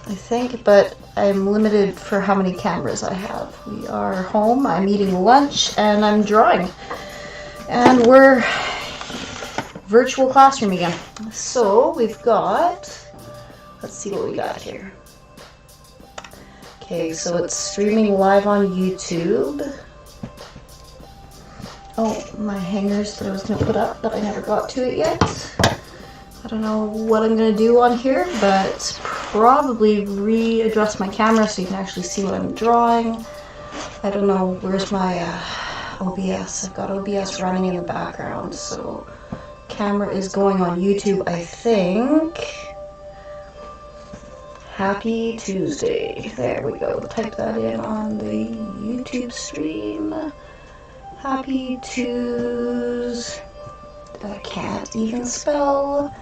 I think, but I'm limited for how many cameras I have. We are home, I'm eating lunch, and I'm drawing. And we're virtual classroom again. So we've got, let's see what we got here. Okay, so it's streaming live on YouTube. Oh, my hangers that I was going to put up, but I never got to it yet. I don't know what I'm going to do on here, but probably readjust my camera so you can actually see what I'm drawing. I don't know, where's my OBS? I've got OBS running in the background, so camera is going on YouTube, I think. Happy Tuesday. There we go. Type that in on the YouTube stream. Happy Tuesday. I can't even spell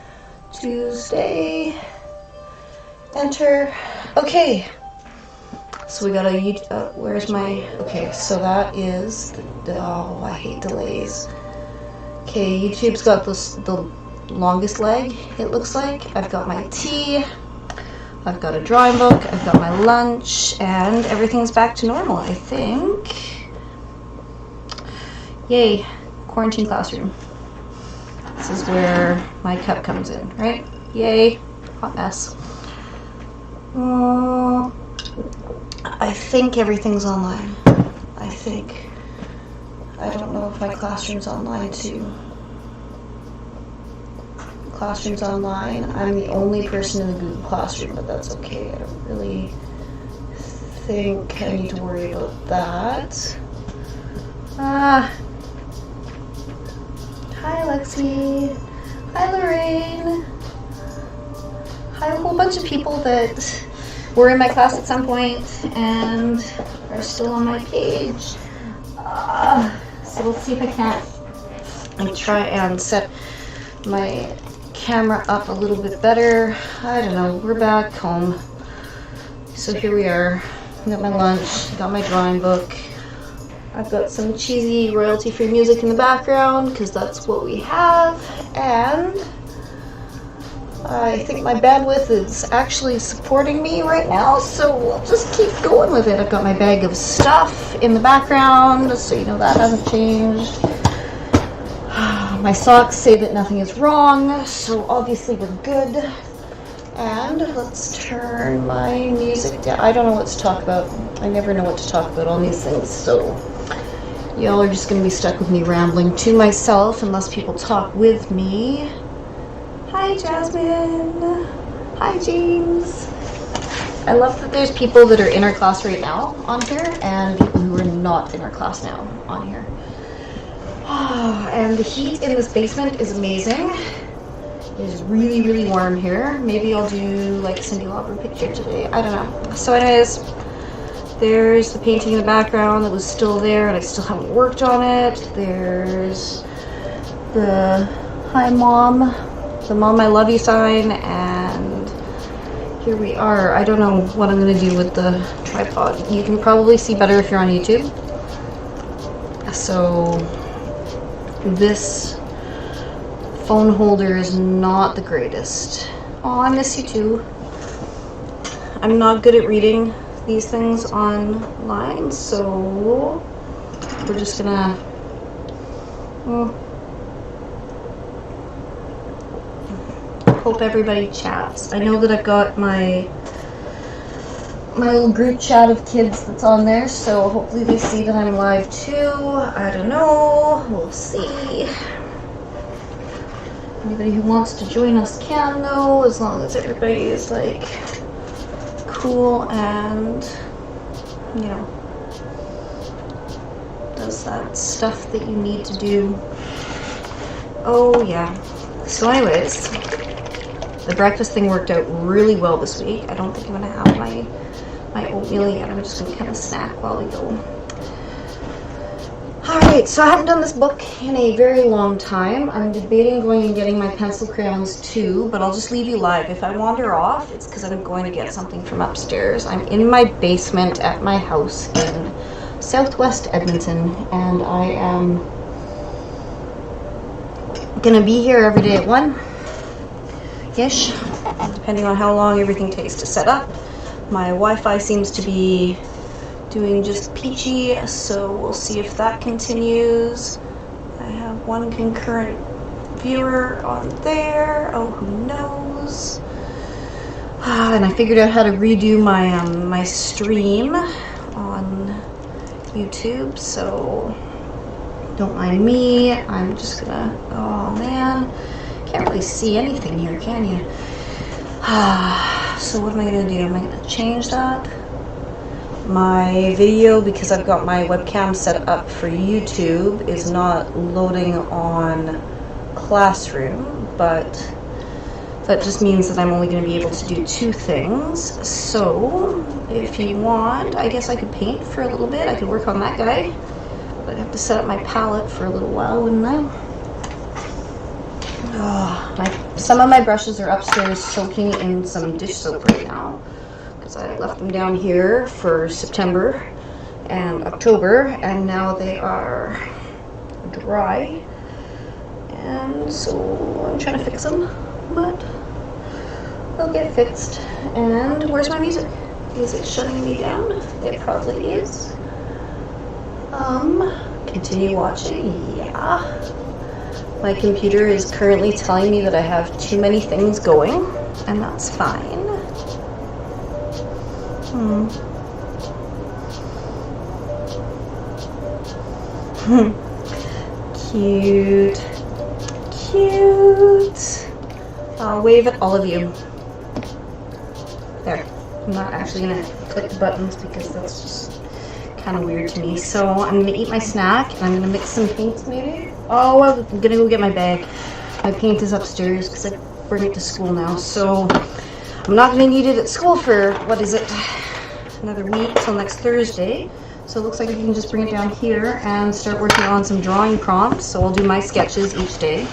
Tuesday. Enter. Okay. So we got a YouTube. Where's my? Okay, so that is oh, I hate delays. Okay, YouTube's got the longest leg. It looks like I've got my tea. I've got a drawing book. I've got my lunch, and everything's back to normal, I think. Yay, quarantine classroom. This is where my cup comes in, right? Yay, hot mess. I think everything's online. I think. I don't know if my classroom's online too. Classroom's online. I'm the only person in the Google Classroom, but that's okay. I don't really think I need to worry about that. Hi Lexi. Hi Lorraine. Hi a whole bunch of people that were in my class at some point and are still on my page. So we'll see if I can't try and set my camera up a little bit better. I don't know, we're back home. So here we are. I got my lunch, got my drawing book. I've got some cheesy royalty-free music in the background because that's what we have, and I think my bandwidth is actually supporting me right now, so we'll just keep going with it. I've got my bag of stuff in the background, so you know that hasn't changed. My socks say that nothing is wrong, so obviously we're good. And let's turn my music down. I don't know what to talk about. I never know what to talk about on these things, so y'all are just going to be stuck with me rambling to myself unless people talk with me. Hi, Jasmine. Hi, James. I love that there's people that are in our class right now on here and people who are not in our class now on here. And the heat in this basement is amazing. It is really, really warm here. Maybe I'll do like a Cindy Lauper picture today. I don't know. So anyways, there's the painting in the background that was still there and I still haven't worked on it. There's the hi mom, the mom I love you sign, and here we are. I don't know what I'm going to do with the tripod. You can probably see better if you're on YouTube. So this phone holder is not the greatest. Oh, I miss you too. I'm not good at reading these things online, so we're just gonna hope everybody chats. I know that I've got my little group chat of kids that's on there, so hopefully they see that I'm live too. I don't know, we'll see. Anybody who wants to join us can though, as long as everybody is like cool and, you know, does that stuff that you need to do. Oh yeah. So anyways, the breakfast thing worked out really well this week. I don't think I'm gonna have my oatmeal yet. I'm just gonna kind of snack while we go. Alright, so I haven't done this book in a very long time. I'm debating going and getting my pencil crayons too, but I'll just leave you live. If I wander off, it's because I'm going to get something from upstairs. I'm in my basement at my house in Southwest Edmonton, and I am gonna be here every day at 1-ish, depending on how long everything takes to set up. My Wi-Fi seems to be doing just peachy, so we'll see if that continues. I have one concurrent viewer on there. Oh, who knows? And I figured out how to redo my my stream on YouTube, so don't mind me. I'm just gonna, oh man, can't really see anything here, can you? So what am I gonna do? Am I gonna change that? My video, because I've got my webcam set up for YouTube, is not loading on Classroom, but that just means that I'm only going to be able to do two things. So if you want, I guess I could paint for a little bit. I could work on that guy, but I'd have to set up my palette for a little while, wouldn't I? Oh, some of my brushes are upstairs soaking in some dish soap right now, because I left them down here for September and October, and now they are dry, and so I'm trying to fix them, but they'll get fixed. And where's my music? Is it shutting me down? It probably is. Continue watching. Yeah. My computer is currently telling me that I have too many things going, and that's fine. Cute. Cute. I'll wave at all of you. There. I'm not actually going to click the buttons because that's just kind of weird to me. So I'm going to eat my snack and I'm going to mix some paints maybe. Oh, I'm going to go get my bag. My paint is upstairs because I bring it to school now. So I'm not going to need it at school for, what is it, another week till next Thursday. So it looks like I can just bring it down here and start working on some drawing prompts. So I'll do my sketches each day.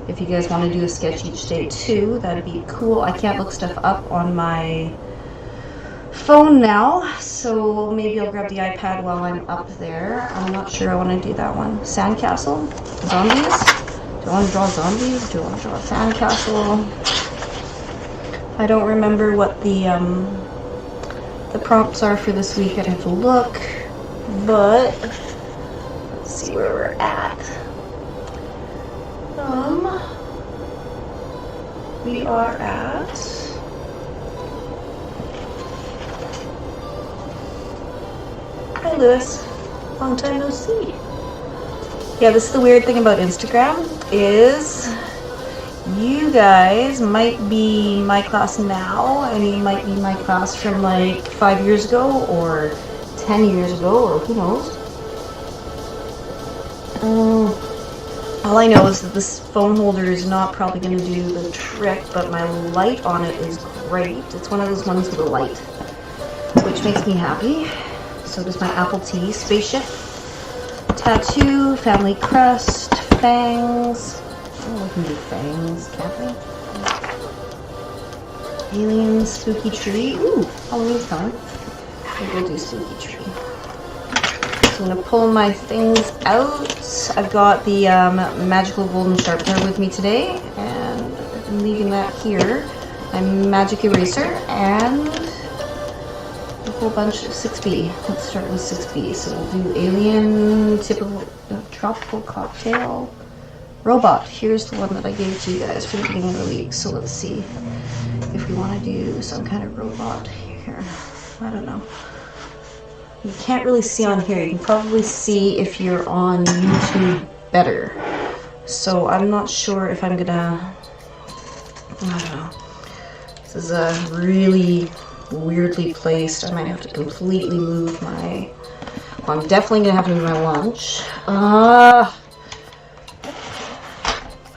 If you guys want to do a sketch each day too, that'd be cool. I can't look stuff up on my phone now, so maybe I'll grab the iPad while I'm up there. I'm not sure I want to do that one. Sandcastle? Zombies? Do I want to draw zombies? Do I want to draw a sandcastle? I don't remember what the prompts are for this week. I'd have to look, but let's see where we're at. We are at Hi Lewis, long time no see. Yeah, this is the weird thing about Instagram is you guys might be my class now and you might be my class from like 5 years ago or 10 years ago or who knows. All I know is that this phone holder is not probably going to do the trick, but my light on it is great. It's one of those ones with a light, which makes me happy. So does my Apple TV spaceship. Tattoo, family crest, fangs. Oh, we can do fangs, can't we? Alien, spooky tree. Ooh, Halloween's coming. Maybe we'll do spooky tree. So I'm going to pull my things out. I've got the magical golden sharpener with me today, and I'm leaving that here. My magic eraser and a whole bunch of 6B. Let's start with 6B. So we'll do alien, typical, tropical cocktail, robot. Here's the one that I gave to you guys for the beginning of the week. So let's see if we want to do some kind of robot here. I don't know. You can't really see on here. You can probably see if you're on YouTube better. So I'm not sure if I'm gonna, I don't know. This is a really weirdly placed. I might have to completely move my, well, I'm definitely gonna have to move my lunch.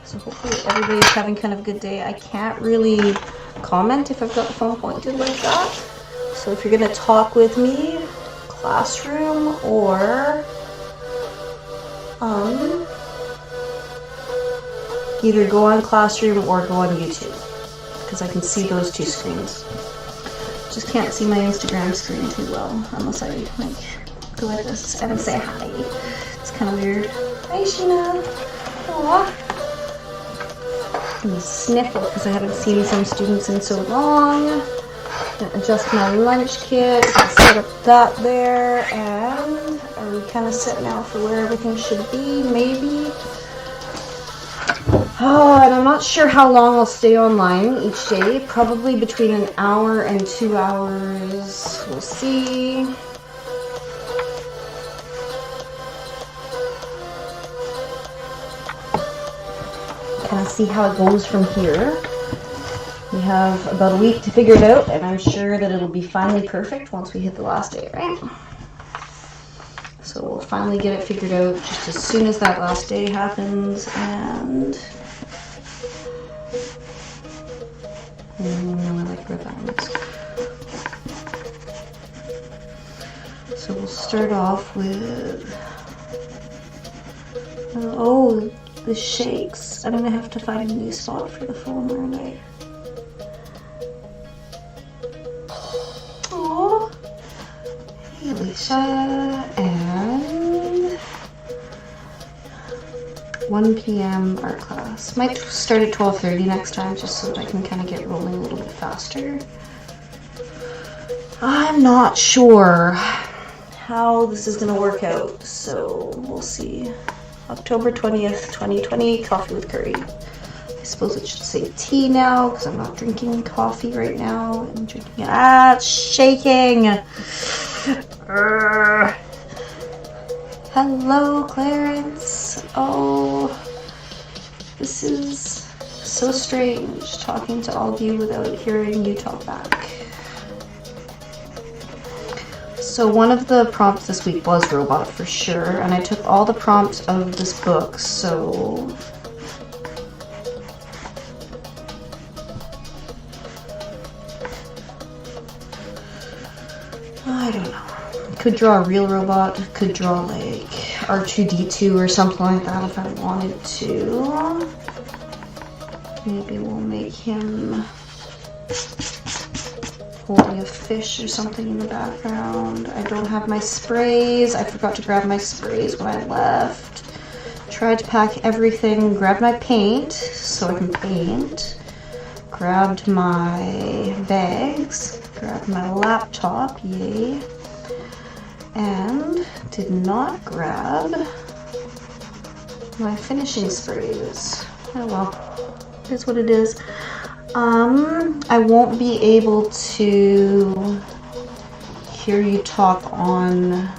So hopefully everybody's having kind of a good day. I can't really comment if I've got the phone pointed like that. So if you're gonna talk with me, Classroom or either go on Classroom or go on YouTube, because I can see those two screens. Just can't see my Instagram screen too well unless I like go like this and say hi. It's kind of weird. Hi Sheena. Aww. I'm gonna sniffle because I haven't seen some students in so long. Adjust my lunch kit, set up that there, and are we kind of set now for where everything should be? Maybe. Oh, and I'm not sure how long I'll stay online each day. Probably between an hour and 2 hours. We'll see. Kind of see how it goes from here. We have about a week to figure it out, and I'm sure that it'll be finally perfect once we hit the last day, right? So we'll finally get it figured out just as soon as that last day happens, and I like ribbons. So we'll start off with, oh, the shakes. I'm gonna have to find a new spot for the phone, aren't I? Oh, hey Alicia, and 1 p.m. art class. Might start at 12:30 next time, just so that I can kind of get rolling a little bit faster. I'm not sure how this is gonna work out, so we'll see. October 20th, 2020, coffee with Currie. I suppose it should say tea now, because I'm not drinking coffee right now. I'm drinking it. Ah, it's shaking! Hello, Clarence. Oh, this is so strange, talking to all of you without hearing you talk back. So one of the prompts this week was robot for sure, and I took all the prompts out of this book, so I don't know. Could draw a real robot, could draw like R2-D2 or something like that if I wanted to. Maybe we'll make him holding a fish or something in the background. I don't have my sprays. I forgot to grab my sprays when I left. Tried to pack everything. Grabbed my paint so I can paint. Grabbed my bags. Grabbed my laptop. Yay. And did not grab my finishing sprays. Oh well. Here's what it is. I won't be able to hear you talk on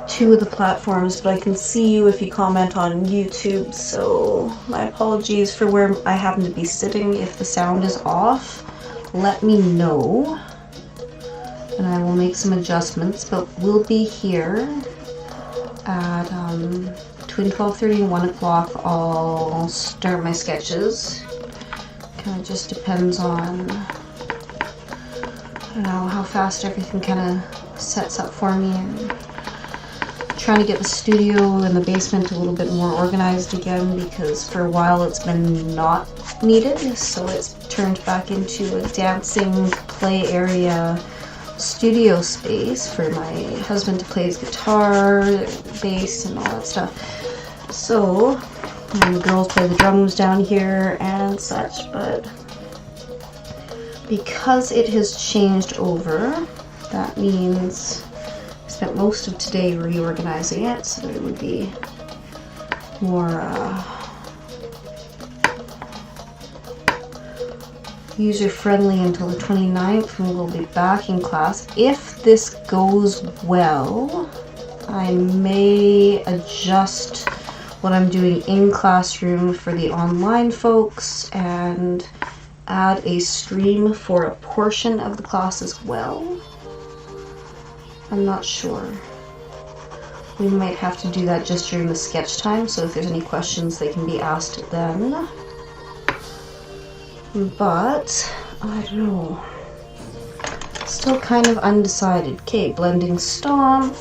2 of the platforms, but I can see you if you comment on YouTube, so my apologies for where I happen to be sitting. If the sound is off, let me know, and I will make some adjustments, but we'll be here at between 12:30 and 1 o'clock. I'll start my sketches. Kind of just depends on, I don't know, how fast everything kind of sets up for me, and trying to get the studio and the basement a little bit more organized again, because for a while it's been not needed, so it's turned back into a dancing play area studio space for my husband to play his guitar, bass, and all that stuff. So, and the girls play the drums down here and such, but because it has changed over, that means I spent most of today reorganizing it so that it would be more user-friendly until the 29th, when we'll be back in class. If this goes well, I may adjust what I'm doing in classroom for the online folks and add a stream for a portion of the class as well. I'm not sure. We might have to do that just during the sketch time, so if there's any questions they can be asked then. But I don't know. Still kind of undecided. Okay, blending stomp.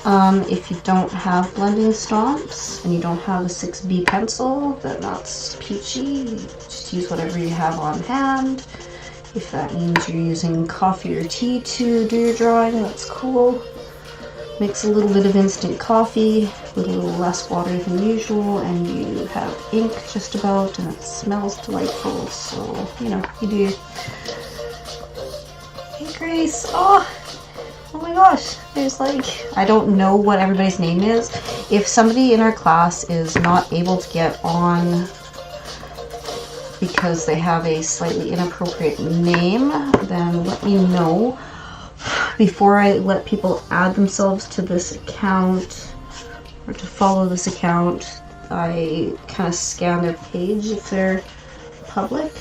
If you don't have blending stomps and you don't have a 6B pencil, then that's peachy. Just use whatever you have on hand. If that means you're using coffee or tea to do your drawing, that's cool. Mix a little bit of instant coffee with a little less water than usual, and you have ink just about, and it smells delightful. So, you know, you do. Hey, Grace. Oh my gosh. There's like, I don't know what everybody's name is. If somebody in our class is not able to get on because they have a slightly inappropriate name, then let me know. Before I let people add themselves to this account or to follow this account, I kind of scan their page if they're public.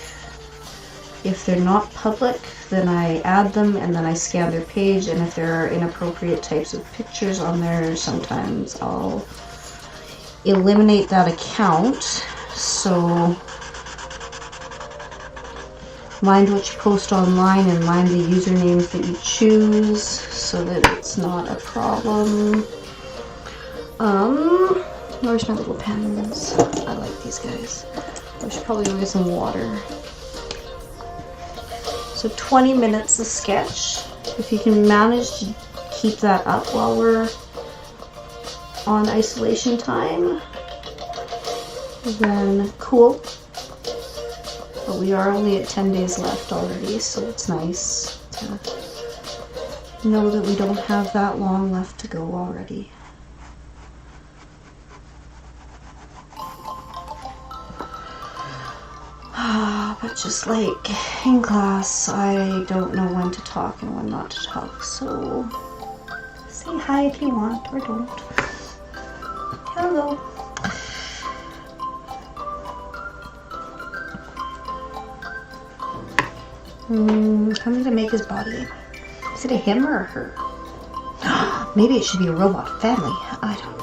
If they're not public, then I add them and then I scan their page, and if there are inappropriate types of pictures on there, sometimes I'll eliminate that account. So mind what you post online and mind the usernames that you choose so that it's not a problem. Where's my little pens? I like these guys. I should probably go get some water. So 20 minutes a sketch. If you can manage to keep that up while we're on isolation time, then cool. But we are only at 10 days left already, so it's nice to know that we don't have that long left to go already. But just like in class, I don't know when to talk and when not to talk, so say hi if you want or don't. Hello. Coming to make his body. Is it a him or a her? Maybe it should be a robot family. I don't know.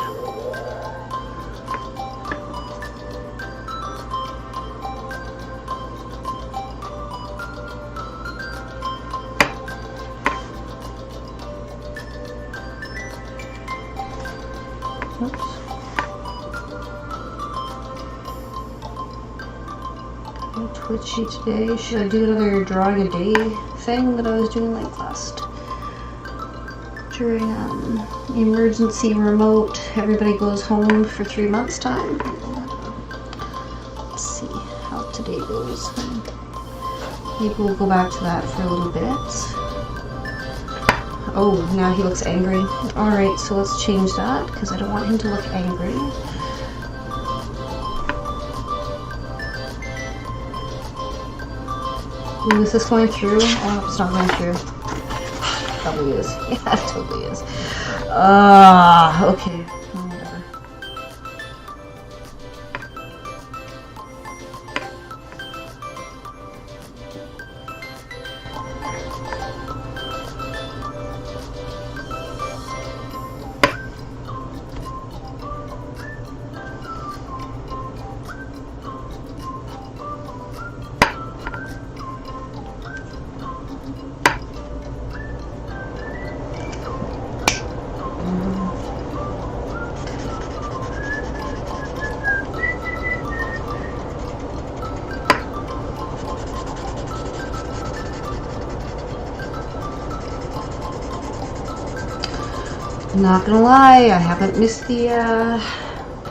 Oops. I'm twitchy today. Should I do another drawing a day thing that I was doing like last during emergency remote? Everybody goes home for 3 months time. Let's see how today goes. Maybe we'll go back to that for a little bit. Oh, now he looks angry. Alright, so let's change that because I don't want him to look angry. Ooh, is this going through? Oh, it's not going through. Probably is. Yeah, it totally is. Okay. Whatever. Not gonna lie, I haven't missed the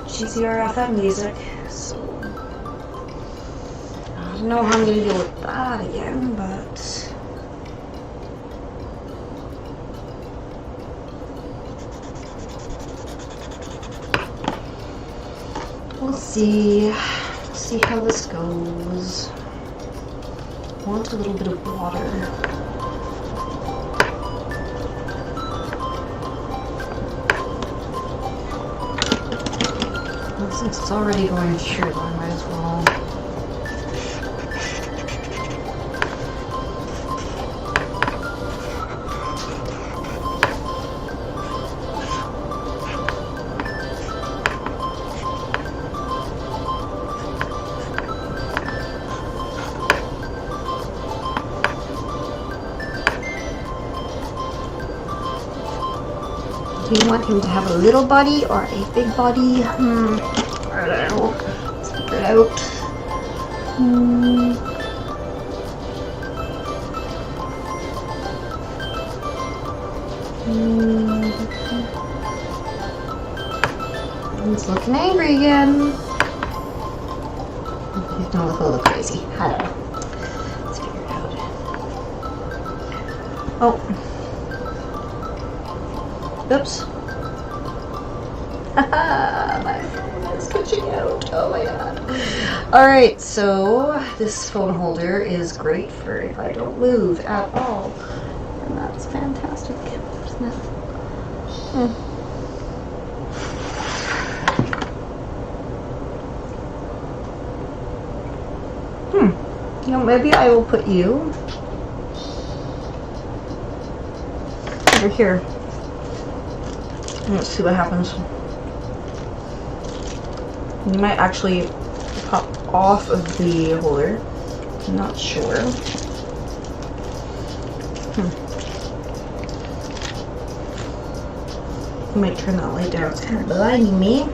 GZRFM music, so I don't know how I'm gonna deal with that again, but we'll see. See how this goes. I want a little bit of water. Since it's already going through, I might as well. Do you want him to have a little body or a big body? I don't know. Let's figure it out. looking angry again. He's not looking a little crazy. I don't know. Let's figure it out. Oh. Oops. Haha, my phone is glitching out. Oh my god. Alright, so this phone holder is great for if I don't move at all. And that's fantastic, isn't it? You know, maybe I will put you over here. Let's see what happens. You might actually pop off of the holder. I'm not sure. I might turn that light down. It's kind of blinding me.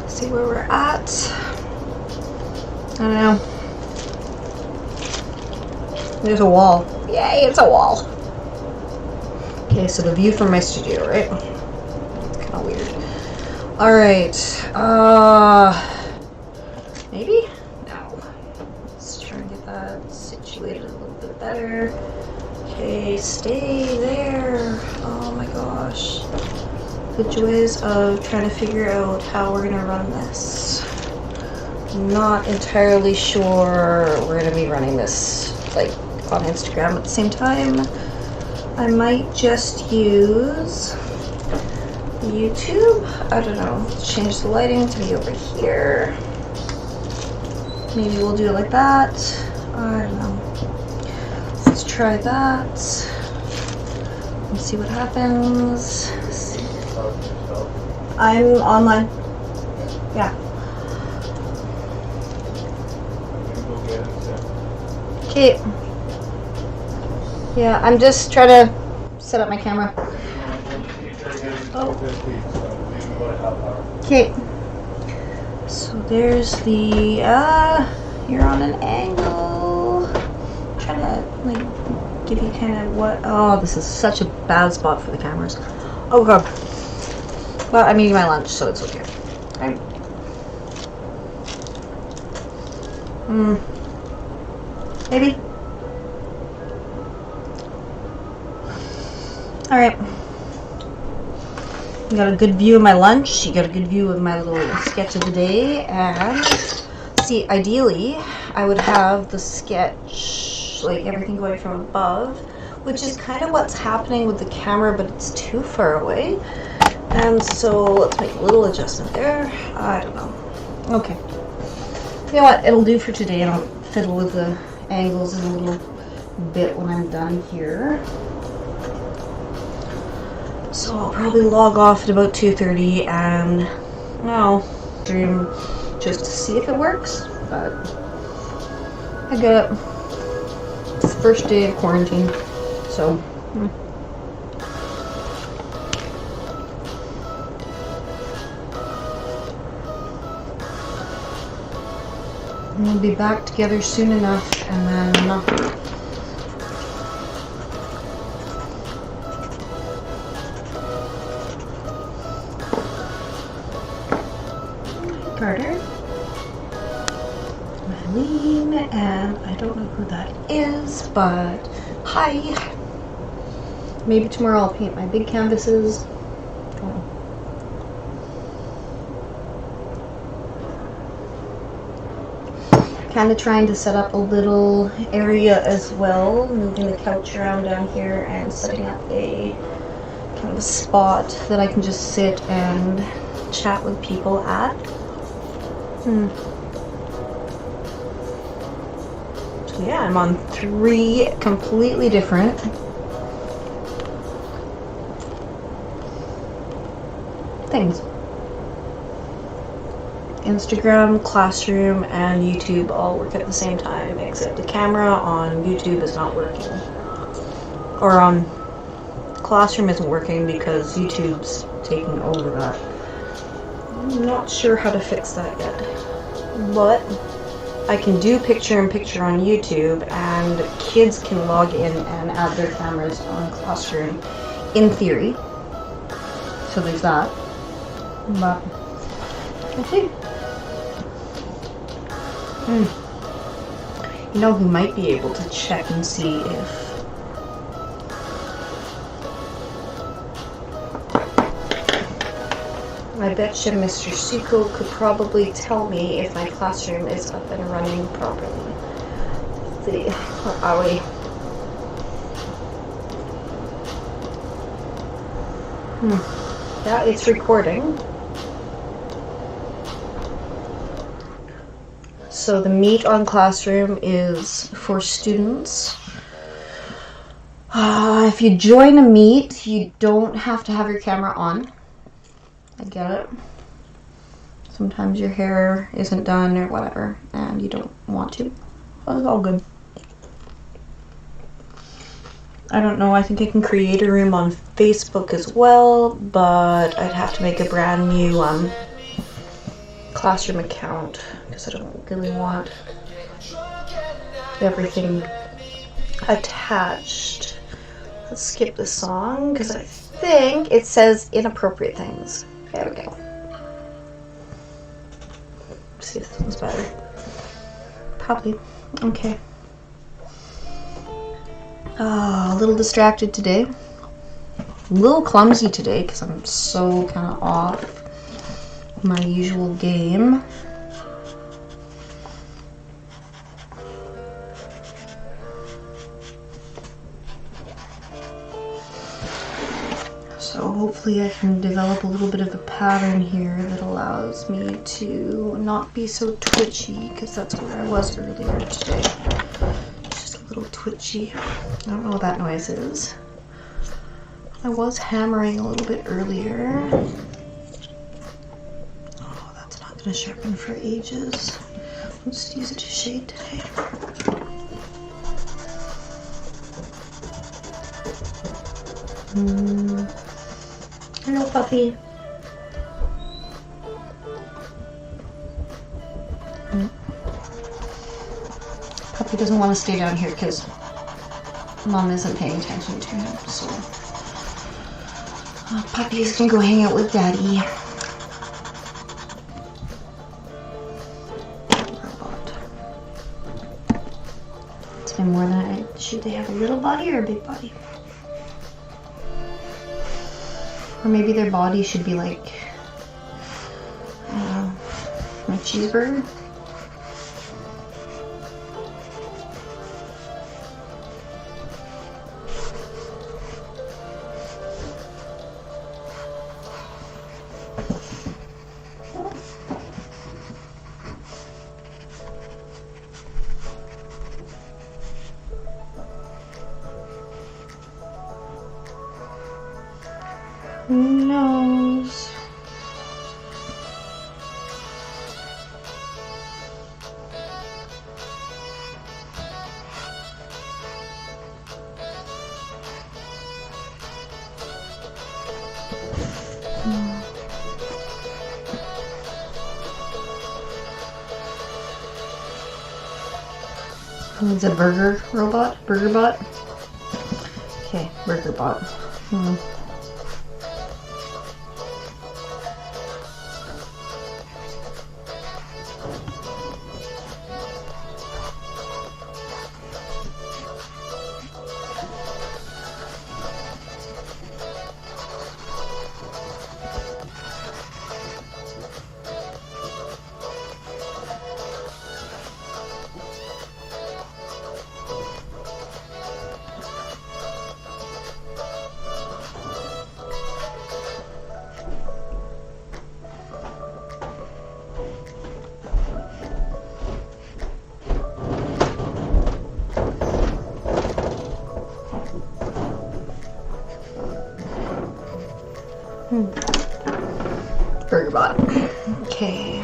See where we're at. I don't know. There's a wall. Yay, it's a wall. Okay, so the view from my studio, right? Kind of weird. Alright. Maybe? No. Let's try and get that situated a little bit better. Okay, stay there. Oh my gosh. The joys of trying to figure out how we're gonna run this. I'm not entirely sure we're gonna be running this like on Instagram at the same time. I might just use YouTube. I don't know. Change the lighting to be over here. Maybe we'll do it like that. I don't know. Let's try that. And see what happens. I'm online. Yeah. Okay. Yeah, I'm just trying to set up my camera. Oh. Okay. So there's the, you're on an angle. I'm trying to, like, give you kind of what, oh, this is such a bad spot for the cameras. Oh god. Well, I'm eating my lunch, so it's okay. Okay. Maybe. Alright. You got a good view of my lunch. You got a good view of my little sketch of the day. And see, ideally, I would have the sketch, like everything going from above, which is kind of what's happening with the camera, but it's too far away. And so let's make a little adjustment there. I don't know. Okay. You know what? It'll do for today, and I'll fiddle with the angles in a little bit when I'm done here. So I'll probably log off at about 2:30 and, well, stream just to see if it works. But I get it. It's the first day of quarantine, so. We'll be back together soon enough, and then Carter, Eileen, and I don't know who that is, but hi. Maybe tomorrow I'll paint my big canvases. Kind of trying to set up a little area as well, moving the couch around down here and setting up a kind of a spot that I can just sit and chat with people at. So yeah, I'm on 3 completely different things. Instagram, Classroom, and YouTube all work at the same time, except the camera on YouTube is not working. Or on Classroom isn't working because YouTube's taking over that. I'm not sure how to fix that yet. But I can do picture-in-picture on YouTube, and kids can log in and add their cameras on Classroom, in theory. So there's that. But we'll see. You know who might be able to check and see if I bet you Mr. Suko could probably tell me if my classroom is up and running properly. Let's see, where are we? Yeah, it's recording. So the Meet on Classroom is for students. If you join a Meet, you don't have to have your camera on. I get it. Sometimes your hair isn't done or whatever, and you don't want to. Well, it's all good. I don't know, I think I can create a room on Facebook as well, but I'd have to make a brand new Classroom account, because I don't really want everything attached. Let's skip the song, because I think it says inappropriate things. There we go. Let's see if this one's better. Probably. Okay. A little distracted today. A little clumsy today because I'm so kind of off my usual game. So hopefully I can develop a little bit of a pattern here that allows me to not be so twitchy, because that's where I was earlier today. Just a little twitchy. I don't know what that noise is. I was hammering a little bit earlier. Oh, that's not going to sharpen for ages. Let's just use it to shade today. Hello, puppy. Puppy doesn't want to stay down here because Mom isn't paying attention to him, so Puppy is gonna go hang out with Daddy. Robot. It's been more than should they have a little body or a big body? Or maybe their body should be like a cheeseburger. Who knows? It's a burger robot? Burger bot? Okay, burger bot. Burger bot. Okay.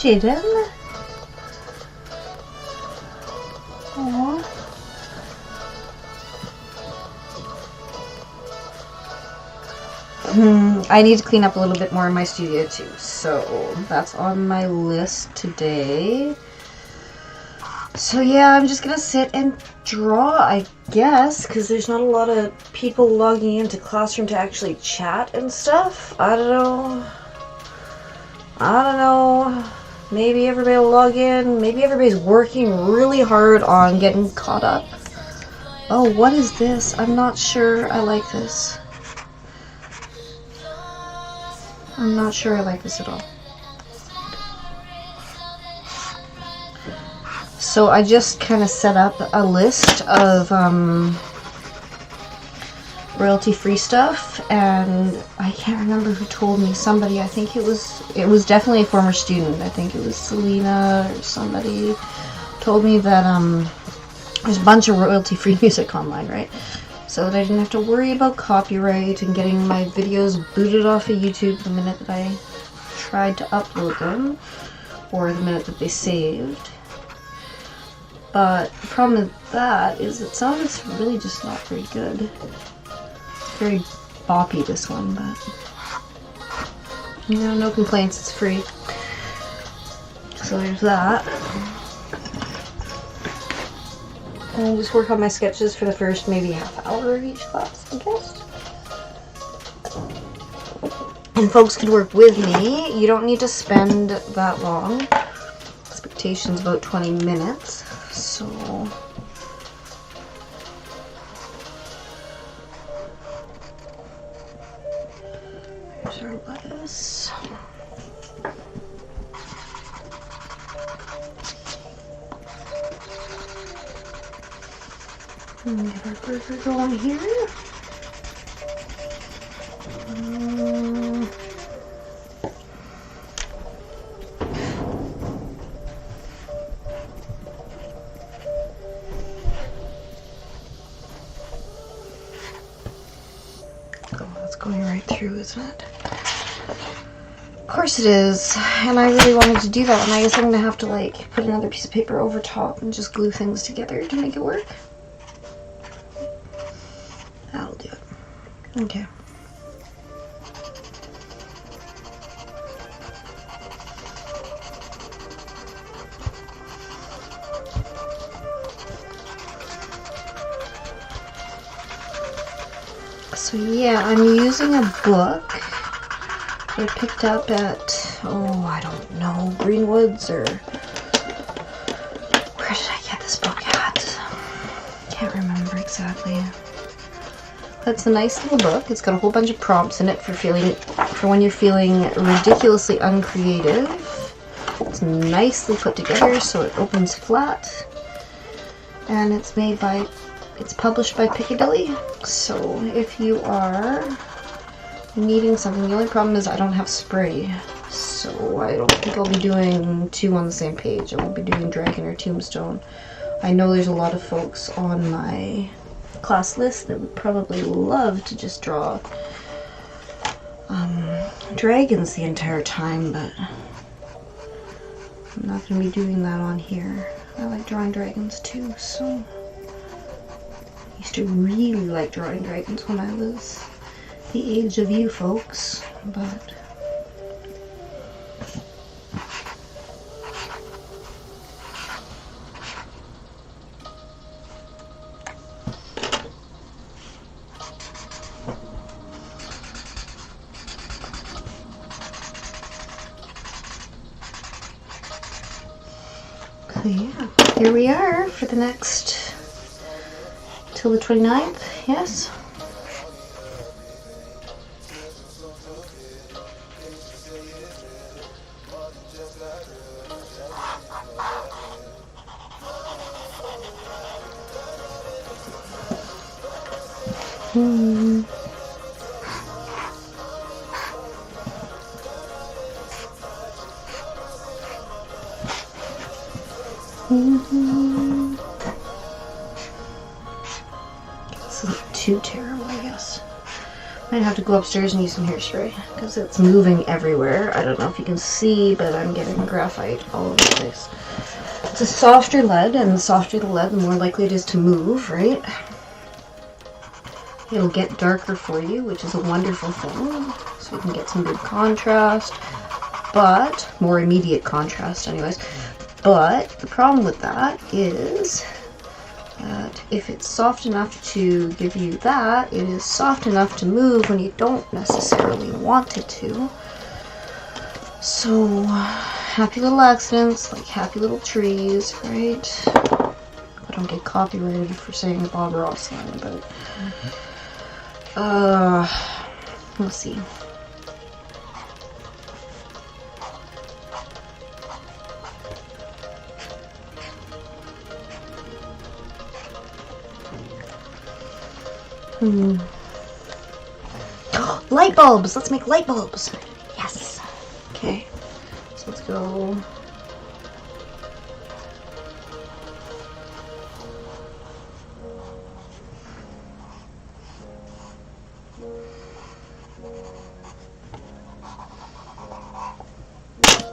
Jaden. Aww. I need to clean up a little bit more in my studio too, so that's on my list today. So yeah, I'm just gonna sit and draw, I guess, because there's not a lot of people logging into Classroom to actually chat and stuff. I don't know. Maybe everybody will log in. Maybe everybody's working really hard on getting caught up. Oh, what is this? I'm not sure I like this. I'm not sure I like this at all. So I just kind of set up a list of royalty-free stuff, and I can't remember who told me. Somebody, I think it was definitely a former student. I think it was Selena or somebody told me that there's a bunch of royalty-free music online, right? So that I didn't have to worry about copyright and getting my videos booted off of YouTube the minute that I tried to upload them, or the minute that they saved. But the problem with that is that some of it's really just not very good. Very boppy, this one, but you know, no complaints, it's free. So there's that. I'll just work on my sketches for the first maybe half hour of each class, I guess. And folks could work with me. You don't need to spend that long. Expectation's about 20 minutes, so here's our lettuce. And get our burger going here. Oh, that's going right through, isn't it? Of course it is. And I really wanted to do that, and I guess I'm going to have to like put another piece of paper over top and just glue things together to make it work. That'll do it. Okay. So yeah, I'm using a book I picked up at, oh, I don't know, Greenwoods, or where did I get this book at? Can't remember exactly. That's a nice little book. It's got a whole bunch of prompts in it for when you're feeling ridiculously uncreative. It's nicely put together so it opens flat, and it's published by Piccadilly. So if you are needing something, the only problem is I don't have spray, so I don't think I'll be doing two on the same page. I won't be doing Dragon or Tombstone. I know there's a lot of folks on my class list that would probably love to just draw dragons the entire time, but I'm not going to be doing that on here. I like drawing dragons too, so I used to really like drawing dragons when I was the age of you folks, but so yeah, here we are for the next, till the 29th, yes? This isn't too terrible, I guess. Might have to go upstairs and use some hairspray because it's moving everywhere. I don't know if you can see, but I'm getting graphite all over the place. It's a softer lead, and the softer the lead, the more likely it is to move, right? It'll get darker for you, which is a wonderful thing. So you can get some good contrast, but more immediate contrast anyways. But the problem with that is that if it's soft enough to give you that, it is soft enough to move when you don't necessarily want it to. So, happy little accidents, like happy little trees, right? I don't get copyrighted for saying Bob Ross line, but we'll see. Light bulbs! Let's make light bulbs! Yes! Okay, so let's go.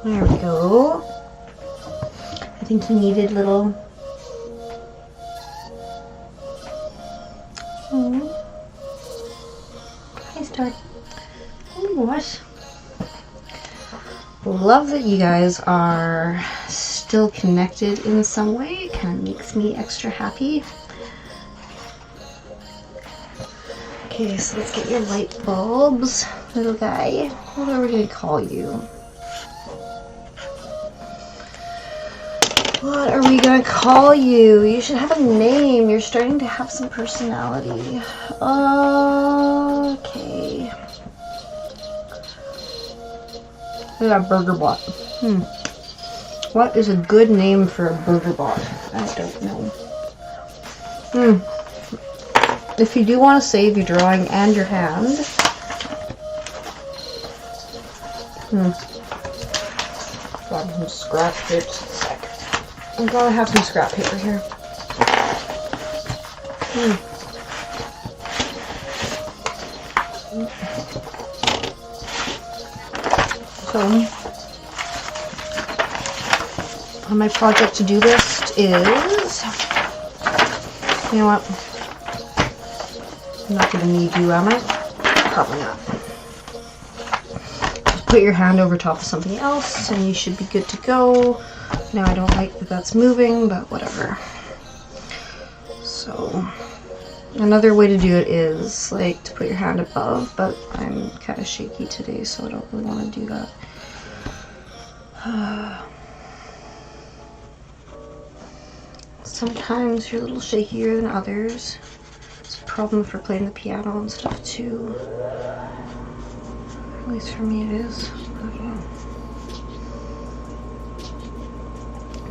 There we go. I think he needed little. Hi, Star. Oh my gosh. Love that you guys are still connected in some way. It kind of makes me extra happy. Okay, so let's get your light bulbs, little guy. What are we going to call you? What are we going to call you? You should have a name. You're starting to have some personality. Okay. Yeah, Burger Bot. What is a good name for a Burger Bot? I don't know. If you do want to save your drawing and your hand, grab some scrap paper. Just a sec. I'm gonna have some scrap paper here. So, on my project to-do list is, you know what? I'm not gonna need you, am I? Probably not. Just put your hand over top of something else and you should be good to go. Now I don't like that that's moving, but whatever. So, another way to do it is like to put your hand above, but I'm kind of shaky today, so I don't really want to do that. Sometimes you're a little shakier than others. It's a problem for playing the piano and stuff too. At least for me it is. I don't know.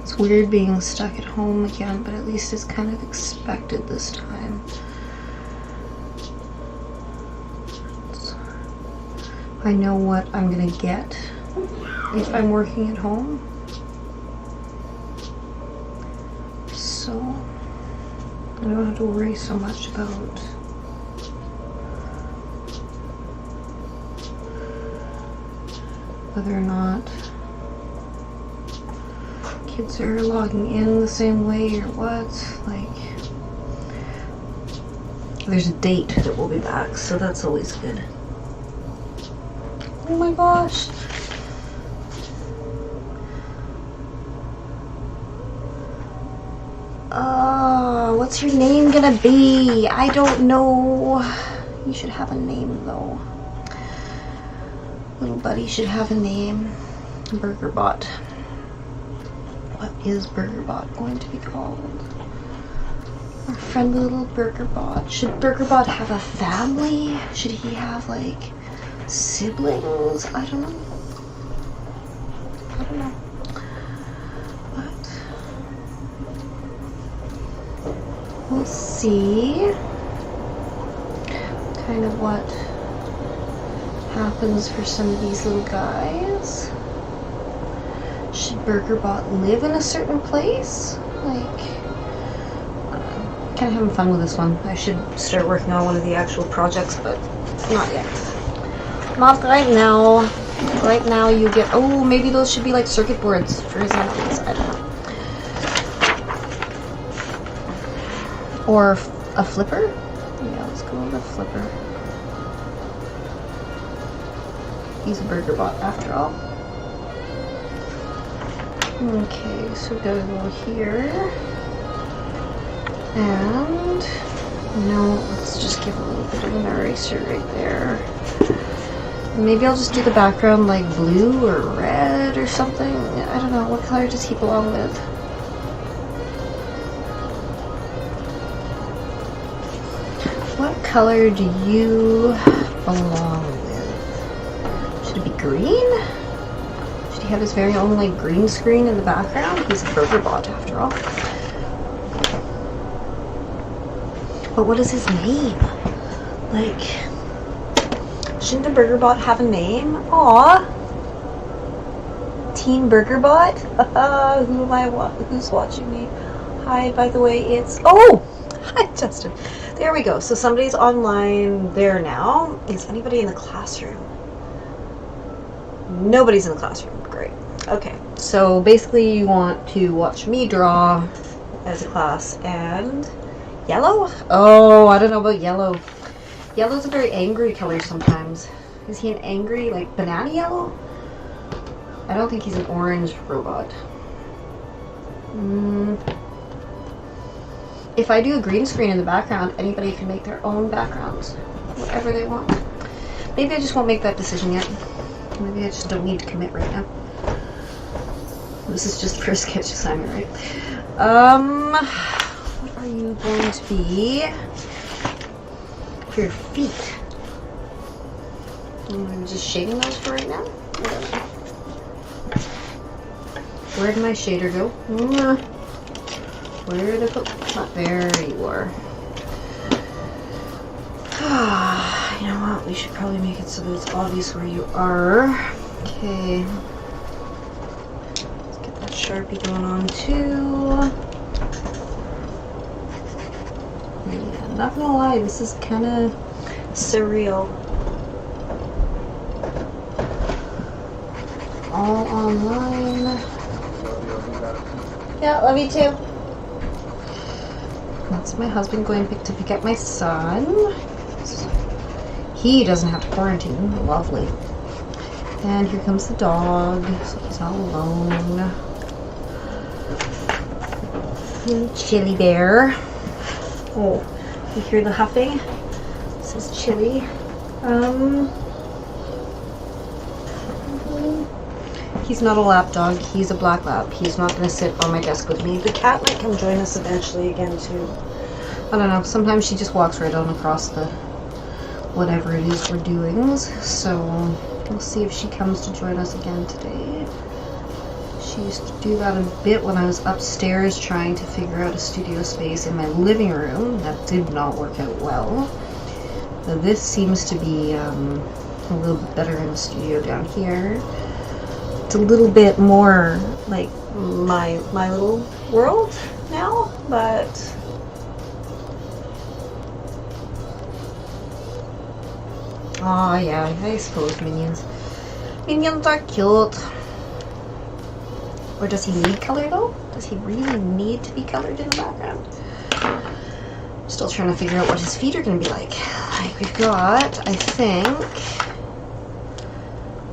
It's weird being stuck at home again, but at least it's kind of expected this time. I know what I'm gonna get if I'm working at home. So I don't have to worry so much about whether or not kids are logging in the same way or what. Like, there's a date that we'll be back, so that's always good. Oh my gosh. What's your name gonna be? I don't know. You should have a name though. Little buddy should have a name. BurgerBot. What is BurgerBot going to be called? Our friendly little BurgerBot. Should BurgerBot have a family? Should he have like siblings? I don't know. I don't know. But we'll see kind of what happens for some of these little guys. Should BurgerBot live in a certain place? Like, Kind of having fun with this one. I should start working on one of the actual projects, but not yet. Not right now. Right now you get, oh, maybe those should be like circuit boards for his enemies. I don't know. Or a flipper? Yeah, let's go with a flipper. He's a burger bot after all. Okay, so we gotta go here. And no, let's just give a little bit of an eraser right there. Maybe I'll just do the background like blue or red or something. I don't know, what color does he belong with? What color do you belong with? Should it be green? Should he have his very own like green screen in the background? He's a burger bot after all. But what is his name? Like, shouldn't the burger bot have a name? Aw. Teen Burger Bot? Who am I? Who's watching me? Hi, by the way, it's... Oh! Hi, Justin. There we go. So somebody's online there now. Is anybody in the classroom? Nobody's in the classroom. Great. Okay. So basically you want to watch me draw as a class and... Yellow? Oh, I don't know about yellow. Yellow's a very angry color sometimes. Is he an angry, like, banana yellow? I don't think he's an orange robot. If I do a green screen in the background, anybody can make their own backgrounds. Whatever they want. Maybe I just won't make that decision yet. Maybe I just don't need to commit right now. This is just for a sketch assignment, right? What are you going to be? For your feet. I'm just shading those for right now. Where did my shader go? Where did it go? There you are. You know what? We should probably make it so that it's obvious where you are. Okay. Let's get that Sharpie going on too. Yeah, not gonna lie, this is kind of surreal. All online. Yeah, love you too. That's my husband going to pick up my son. He doesn't have to quarantine. Lovely. And here comes the dog, so he's not alone. Little Chili Bear. Oh, you hear the huffing? This is Chili. He's not a lap dog. He's a black lab. He's not going to sit on my desk with me. The cat might come join us eventually again too. I don't know. Sometimes she just walks right on across the whatever it is we're doing. So we'll see if she comes to join us again today. She used to do that a bit when I was upstairs trying to figure out a studio space in my living room. That did not work out well. Now, this seems to be a little bit better in the studio down here. It's a little bit more like my little world now, but oh yeah, I suppose minions are cute. Or does he need color though? Does he really need to be colored in the background? Still trying to figure out what his feet are going to be like. Like we've got, I think,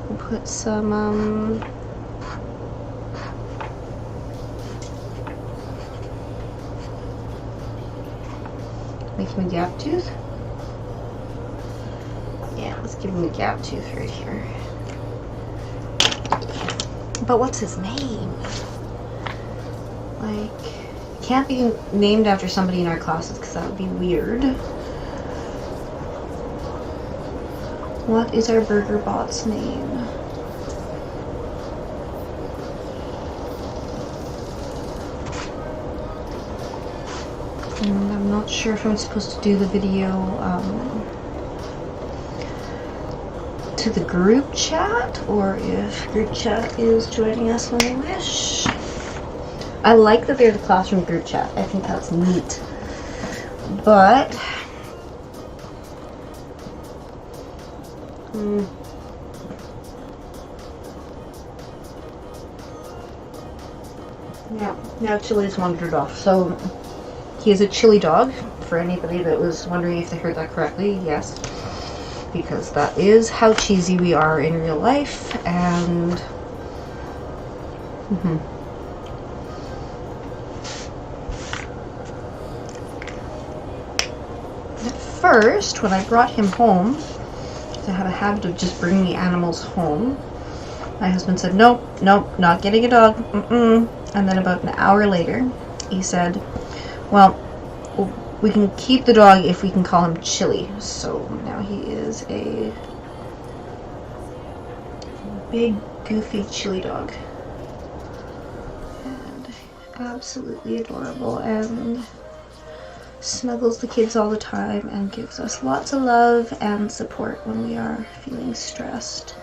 we'll put some, make him a gap tooth. Yeah, let's give him a gap tooth right here. But what's his name? Like, it can't be named after somebody in our classes because that would be weird. What is our burger bot's name? And I'm not sure if I'm supposed to do the video to the group chat or if group chat is joining us when they wish. I like that they're the classroom group chat. I think that's neat. But yeah, now Chili's wandered off. So he is a chili dog. For anybody that was wondering if they heard that correctly, yes, because that is how cheesy we are in real life. And at first, when I brought him home, I had a habit of just bringing the animals home. My husband said, nope, not getting a dog. And then about an hour later, he said, well, we can keep the dog if we can call him Chili. So now he is a big, goofy chili dog. And absolutely adorable, and snuggles the kids all the time and gives us lots of love and support when we are feeling stressed.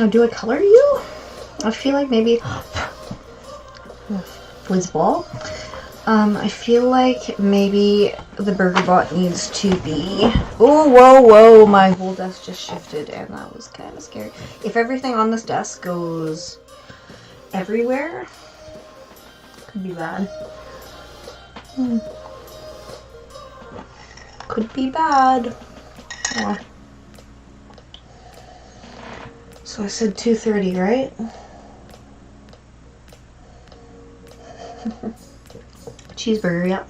Do I color you? I feel like maybe Flizzball. I feel like maybe the burger bot needs to be... Oh, whoa, my whole desk just shifted and that was kind of scary. If everything on this desk goes everywhere, could be bad. Could be bad. Oh. So I said 2:30, right? Cheeseburger, yeah.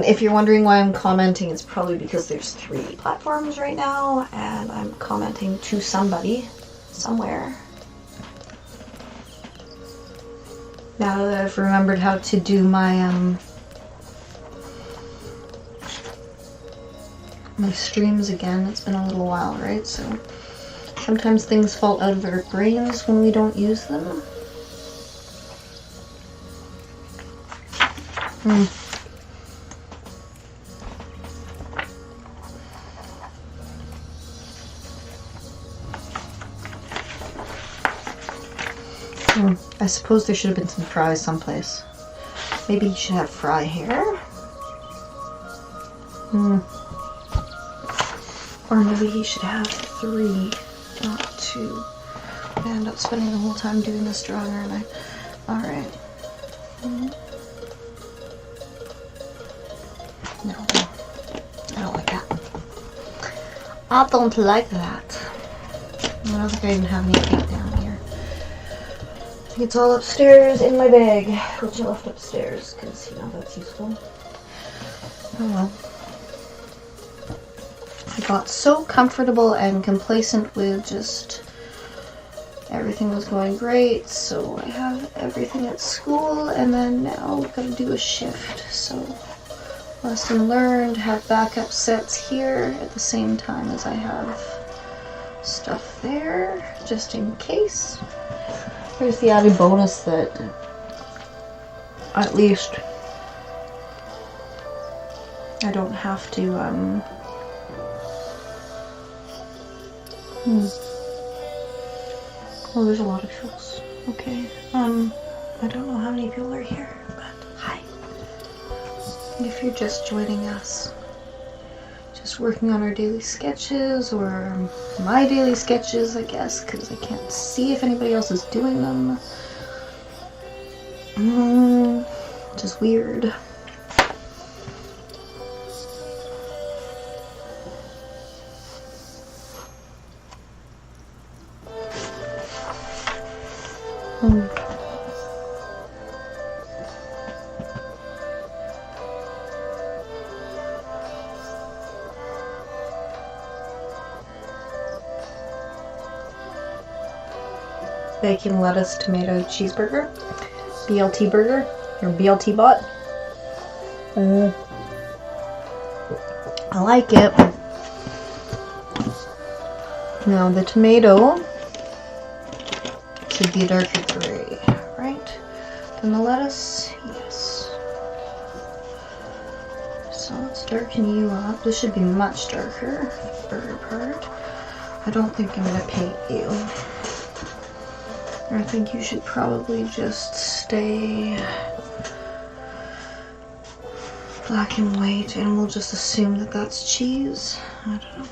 If you're wondering why I'm commenting, it's probably because there's 3 platforms right now, and I'm commenting to somebody, somewhere. Now that I've remembered how to do my, my streams again, it's been a little while, right? So sometimes things fall out of our brains when we don't use them. I suppose there should have been some fries someplace. Maybe you should have fry here. Or maybe he should have 3, not 2. I end up spending the whole time doing this drawing, aren't I? Alright. No, I don't like that. I don't like that. I don't think I even have any cake down here. I think it's all upstairs in my bag, which I left upstairs because, you know, that's useful. Oh well. I got so comfortable and complacent with just everything was going great, so I have everything at school, and then now we've got to do a shift. So lesson learned, have backup sets here at the same time as I have stuff there, just in case. There's the added bonus that at least I don't have to Oh, there's a lot of shows. Okay. I don't know how many people are here, but hi. If you're just joining us, just working on our daily sketches, or my daily sketches, I guess, because I can't see if anybody else is doing them. Just weird. Bacon, lettuce, tomato, cheeseburger. BLT burger. Your BLT bot. I like it. Now the tomato should be a darker gray, right? Then the lettuce, yes. So let's darken you up. This should be much darker, burger part. I don't think I'm gonna paint you. I think you should probably just stay black and white, and we'll just assume that that's cheese. I don't know.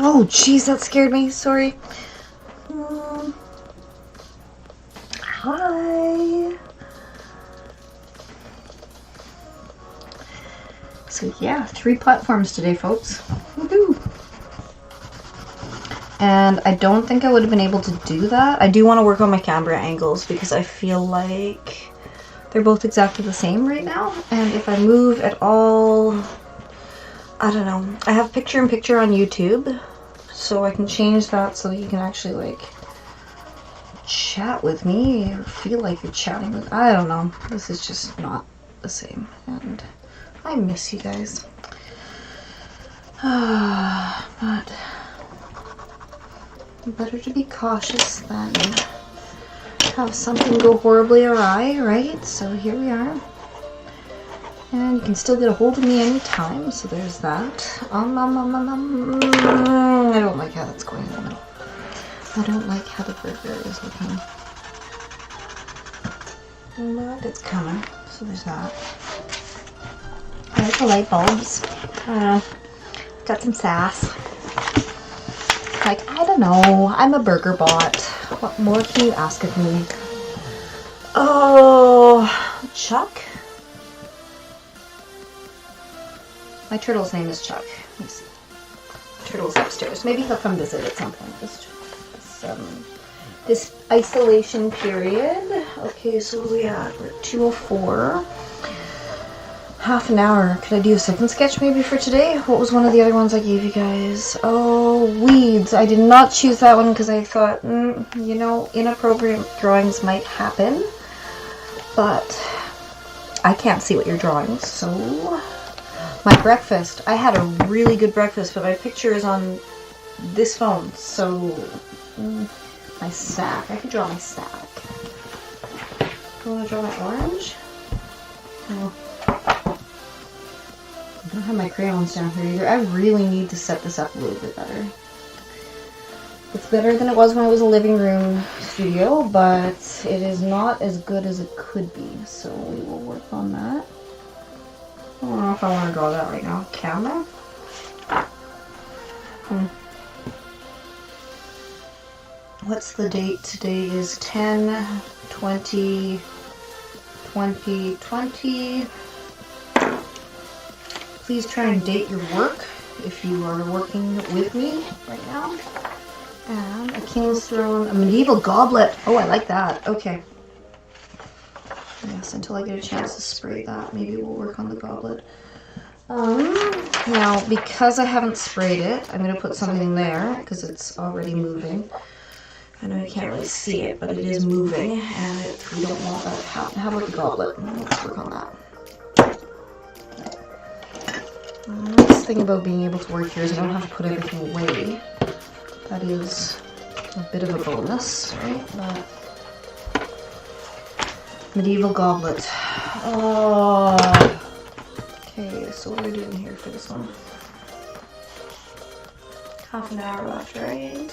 Oh, jeez, that scared me. Sorry. Hi. So yeah, 3 platforms today, folks. Woohoo! And I don't think I would have been able to do that. I do want to work on my camera angles because I feel like they're both exactly the same right now. And if I move at all, I don't know. I have picture-in-picture on YouTube, so I can change that so that you can actually like chat with me or feel like you're chatting with. I don't know. This is just not the same, and I miss you guys. But better to be cautious than have something go horribly awry, right? So here we are. And you can still get a hold of me anytime, so there's that. I don't like how that's going on. I don't like how the burger is looking. But it's coming, so there's that. I like the light bulbs. I don't know. Got some sass. Like, I don't know. I'm a burger bot. What more can you ask of me? Oh, Chuck? My turtle's name is Chuck. Let me see. Turtle's upstairs. Maybe he'll come visit at some point. This isolation period. Okay, so we are at 2:04. Half an hour. Could I do a second sketch maybe for today? What was one of the other ones I gave you guys? Oh, weeds. I did not choose that one because I thought, you know, inappropriate drawings might happen. But I can't see what you're drawing, so... My breakfast. I had a really good breakfast, but my picture is on this phone, so... my sack. I could draw my sack. You want to draw my orange? No. I don't have my crayons down here either. I really need to set this up a little bit better. It's better than it was when it was a living room studio, but it is not as good as it could be, so we will work on that. I don't know if I want to draw that right now. Camera? What's the date? Today is 10/20/2020. Please try and date your work if you are working with me right now. And a king's throne, a medieval goblet. Oh, I like that. Okay. Yes, until I get a chance to spray that, maybe we'll work on the goblet. Now, because I haven't sprayed it, I'm going to put something there because it's already moving. I know you can't really see it, but it is moving, and we don't want that to happen. How about the goblet? Let's work on that. The nice thing about being able to work here is I don't have to put everything away. That is a bit of a bonus, right? But medieval goblet. Oh. Okay, so what are we doing here for this one? Half an hour left, right?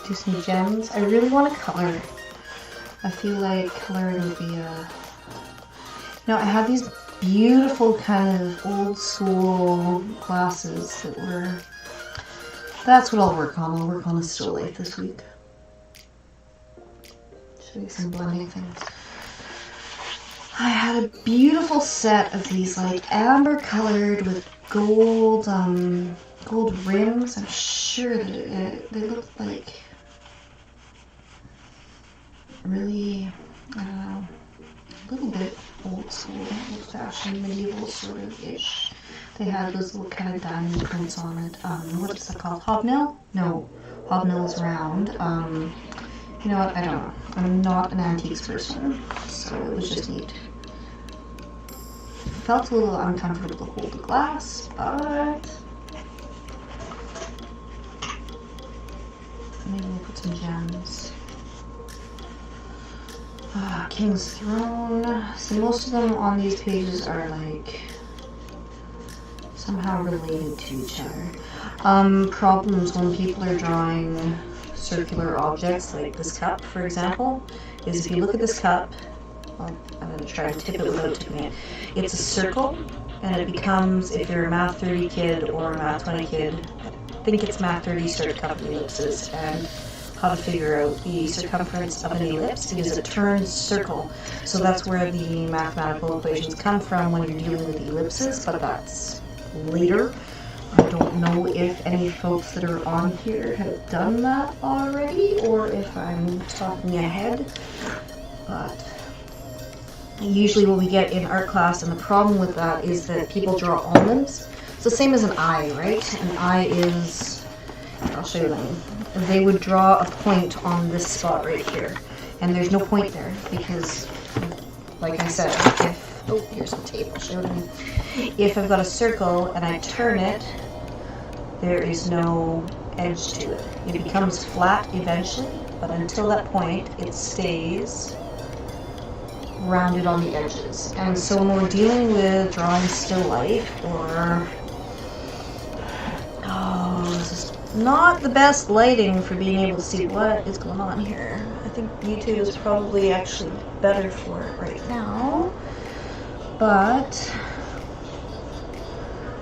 do some gems. I really want to color. I feel like coloring would be a... I have these beautiful kind of old school glasses that were... That's what I'll work on. I'll work on the still life this week. Show you some blending things. I had a beautiful set of these like amber colored with gold gold rims. I'm sure that they look like really, I don't know, a little bit old school, old fashioned, medieval sort of ish. They had those little kind of diamond prints on it. What is that called? Hobnail? No, hobnail is round. You know what? I don't know. I'm not an antiques person, so it was just neat. Felt a little uncomfortable to hold the glass, but maybe we'll put some gems. King's Throne. So most of them on these pages are like somehow related to each other. Problems when people are drawing circular objects like this cup, for example, is if you look at this cup, well, I'm going to try and tip it without tipping it. It's a circle, and it becomes, if you're a Math 30 kid or a Math 20 kid, I think it's Math 30 start cutting ellipses, and how to figure out the circumference of an ellipse because it turns circle. So that's where the mathematical equations come from when you're dealing with ellipses, but that's later. I don't know if any folks that are on here have done that already or if I'm talking ahead, but usually what we get in art class, and the problem with that is that people draw almonds. It's the same as an eye, right? An eye is, I'll show you them. They would draw a point on this spot right here, and there's no point there because, like I said, if, oh, here's some tape, I'll show you. If I've got a circle and I turn it, there is no edge to it. It becomes flat eventually, but until that point, it stays rounded on the edges. And so when we're dealing with drawing still life, or this is not the best lighting for being able to see what is going on here. I think YouTube is probably actually better for it right now, but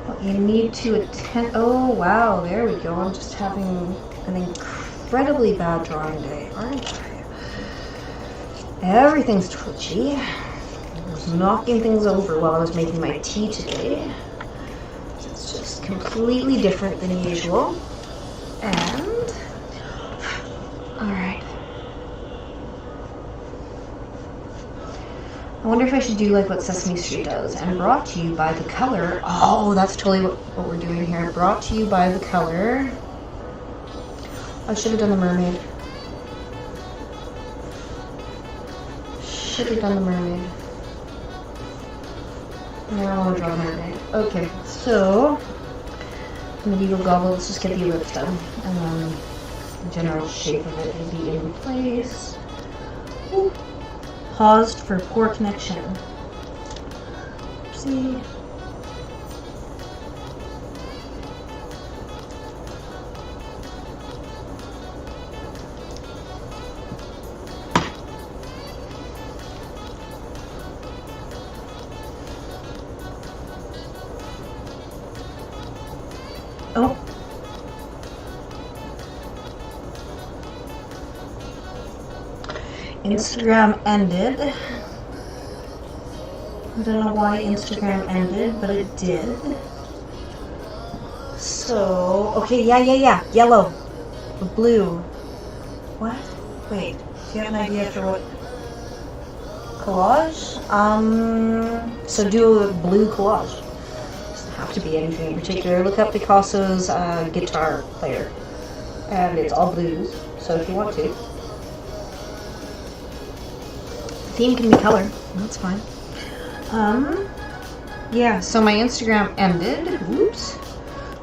what you need to attend. Oh wow, there we go. I'm just having an incredibly bad drawing day, aren't I? Everything's twitchy. I was knocking things over while I was making my tea today. It's just completely different than usual. And, alright. I wonder if I should do like what Sesame Street does. And brought to you by the color. Oh, that's totally what we're doing here. Brought to you by the color. I should have done the mermaid. Should have done the mermaid. No, I want to draw a mermaid. Okay, so medieval gobble, let's just get the ellipse done. And then the general shape of it will be in place. Ooh. Paused for poor connection. See? Oh. Instagram ended. I don't know why Instagram ended, but it did. So, okay, yeah. Yellow. Blue. What? Wait, do you have an idea for what? Collage? So do a blue collage. Doesn't have to be anything in particular. Look up Picasso's guitar player. And it's all blues, so if you want to. Theme can be color. That's fine. Yeah, so my Instagram ended. Whoops.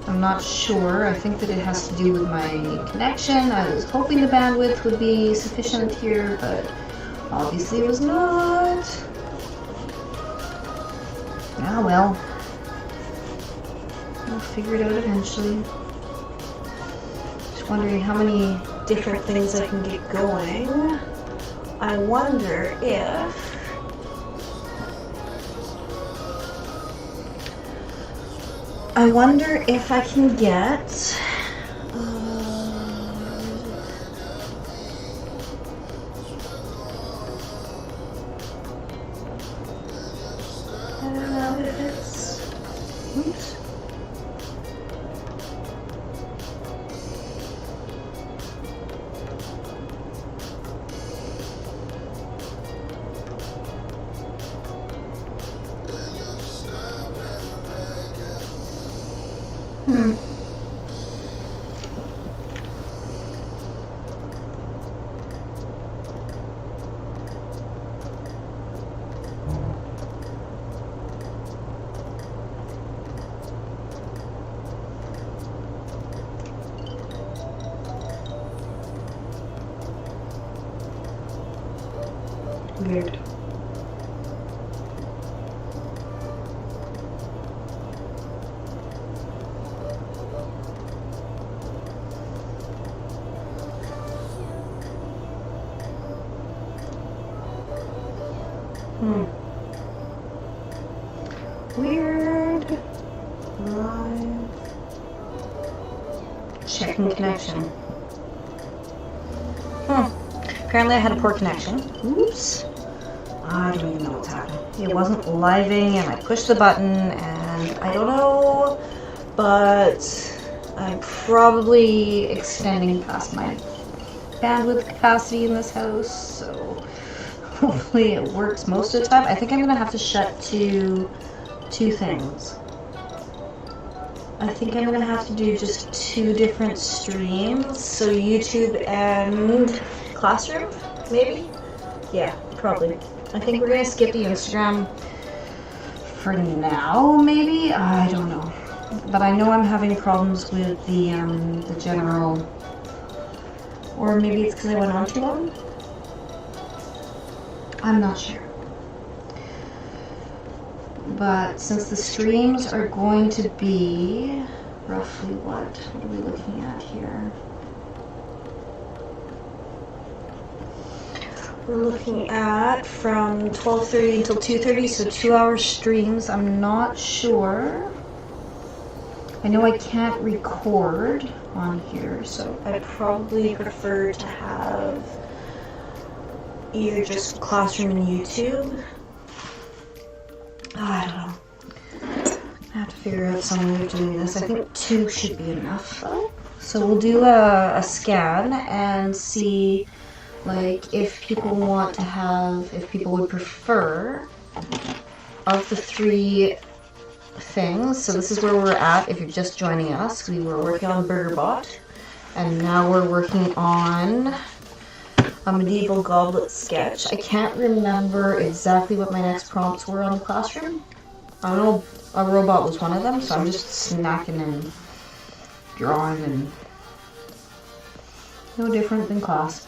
I'm not sure. I think that it has to do with my connection. I was hoping the bandwidth would be sufficient here, but obviously it was not. Ah, well. I'll figure it out eventually. Just wondering how many different things I can get going. I wonder if I can get I don't know if it's oops. Weird. Weird. Live. Checking connection. Apparently I had a poor connection. Oops. I don't even know what's happening. It wasn't living and I pushed the button and I don't know, but I'm probably extending past my bandwidth capacity in this house, so hopefully it works most of the time. I think I'm going to have to shut two things. I think I'm going to have to do just 2 different streams, so YouTube and Classroom, maybe? Yeah, probably. I think we're going to skip the Instagram for now, maybe? I don't know. But I know I'm having problems with the general, or maybe it's because I went on too long? I'm not sure. But since the streams are going to be roughly what are we looking at here? We're looking at from 12:30 until 2:30, so 2-hour streams. I'm not sure. I know I can't record on here, so I probably prefer to have either just Classroom and YouTube. I don't know. I have to figure out some way of doing this. I think 2 should be enough. So we'll do a scan and see, like, if people want to have, if people would prefer, of the 3 things. So this is where we're at if you're just joining us. We were working on BurgerBot, and now we're working on a medieval goblet sketch. I can't remember exactly what my next prompts were on the Classroom. I don't know, a robot was one of them, so I'm just snacking and drawing and no different than class.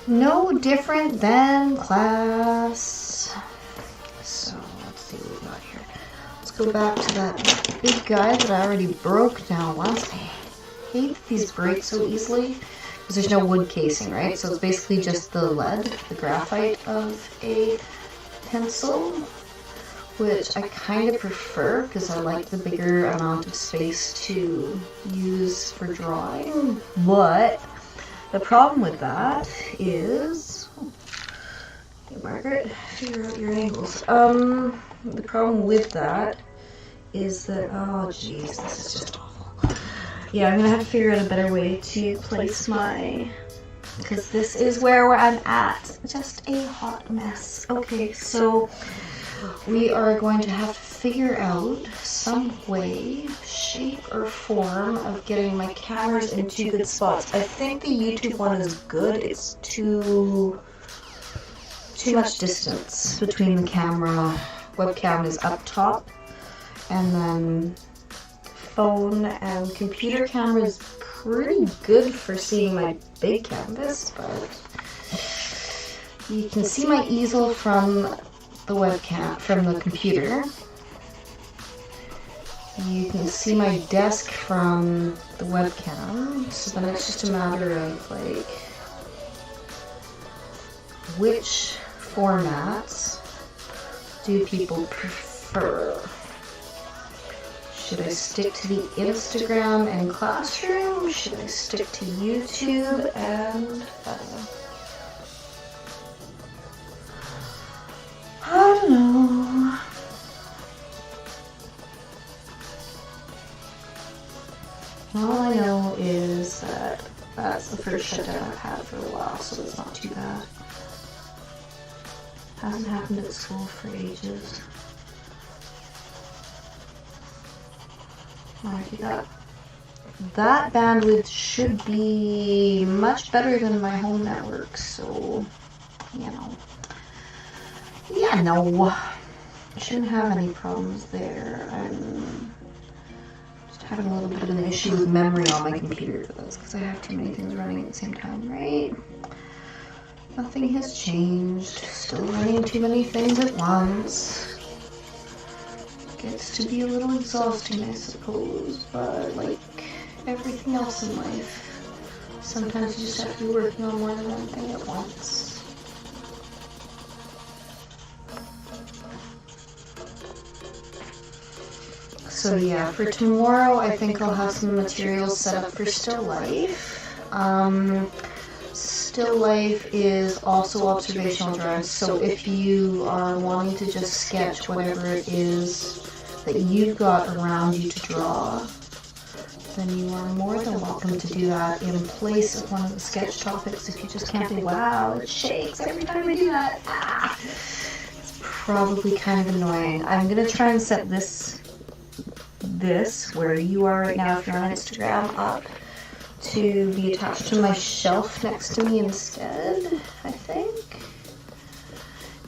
No different than class. So let's see what we got here. Let's go back to that big guy that I already broke down once. I hate that these break so easily because there's no wood casing, right? So it's basically just the lead, the graphite of a pencil, which I kind of prefer because I like the bigger amount of space to use for drawing. But the problem with that is, hey Margaret, figure out your angles. The problem with that is that, oh jeez, this is just awful. Yeah, I'm gonna have to figure out a better way to place my, because this is where I'm at. Just a hot mess. Okay, so we are going to have to figure out some way, shape, or form of getting my cameras in 2 good spots. I think the YouTube one is good. It's too much distance between the camera. Webcam is up top, and then phone and computer camera is pretty good for seeing my big canvas, but you can see my easel from the webcam, from the computer. You can see my desk from the webcam, so then it's just a matter of like which formats do people prefer? Should I stick to the Instagram and Classroom? Should I stick to YouTube and I don't know. All I know is that that's the first shutdown I've had for a while, so it's not too bad. Hasn't happened at school for ages. Alright, that bandwidth should be much better than my home network, so, you know. Yeah, no. Shouldn't have any problems there. I'm just having a little bit of an issue with memory on my computer for this, because I have too many things running at the same time, right? Nothing has changed. Still running too many things at once. Gets to be a little exhausting, I suppose, but like everything else in life, sometimes you just have to be working on more than one thing at once. So yeah, for tomorrow I think I'll have some materials set up for still life. Still life is also observational drawings, so if you are wanting to just sketch whatever it is that you've got around you to draw, then you are more than welcome to do that in place of one of the sketch topics. If you just can't say, wow, it shakes every time I do that. It's probably kind of annoying. I'm going to try and set this where you are right now if you're on Instagram up to be attached to my shelf next to me instead, I think.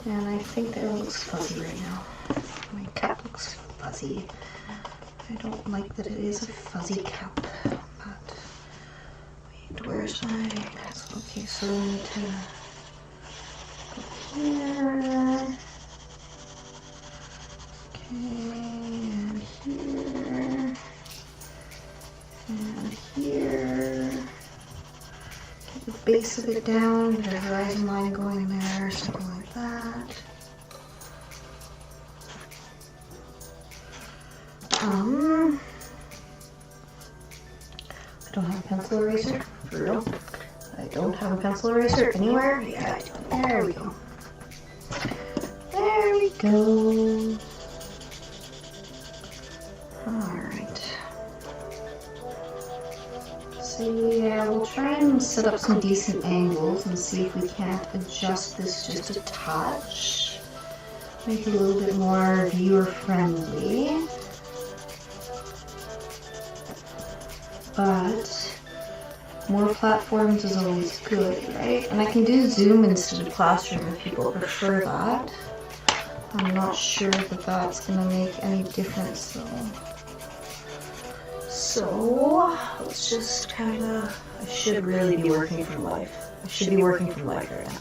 And I think that it looks fuzzy right now. My cap looks fuzzy. I don't like that it is a fuzzy cap, but wait, where's my pencil? Okay, so I need to go here. Okay, and here. And here, get the base of it down, get a horizon line going there, something like that. I don't have a pencil eraser, for real. I don't have a pencil eraser anywhere. Yeah, I do. There we go. There we go. Alright. So yeah, we'll try and set up some decent angles and see if we can't adjust this just a touch. Make it a little bit more viewer friendly. But more platforms is always good, right? And I can do Zoom instead of Classroom if people prefer that. I'm not sure that that's going to make any difference though. So, let's just kind of, I should really be working from life. I should be working from life right now.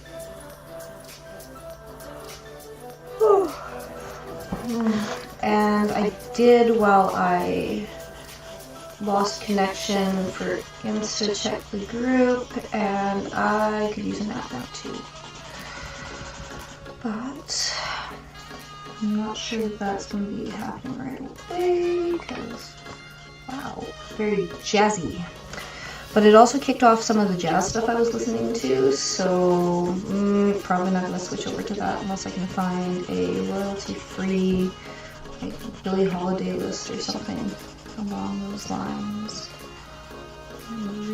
And I did, while I lost connection for Insta, check the group, and I could use a map now too. But I'm not sure if that's going to be happening right away, because wow, very jazzy. But it also kicked off some of the jazz stuff I was listening to, so probably not going to switch over to that unless I can find a royalty-free like Billie Holiday list or something along those lines. I'm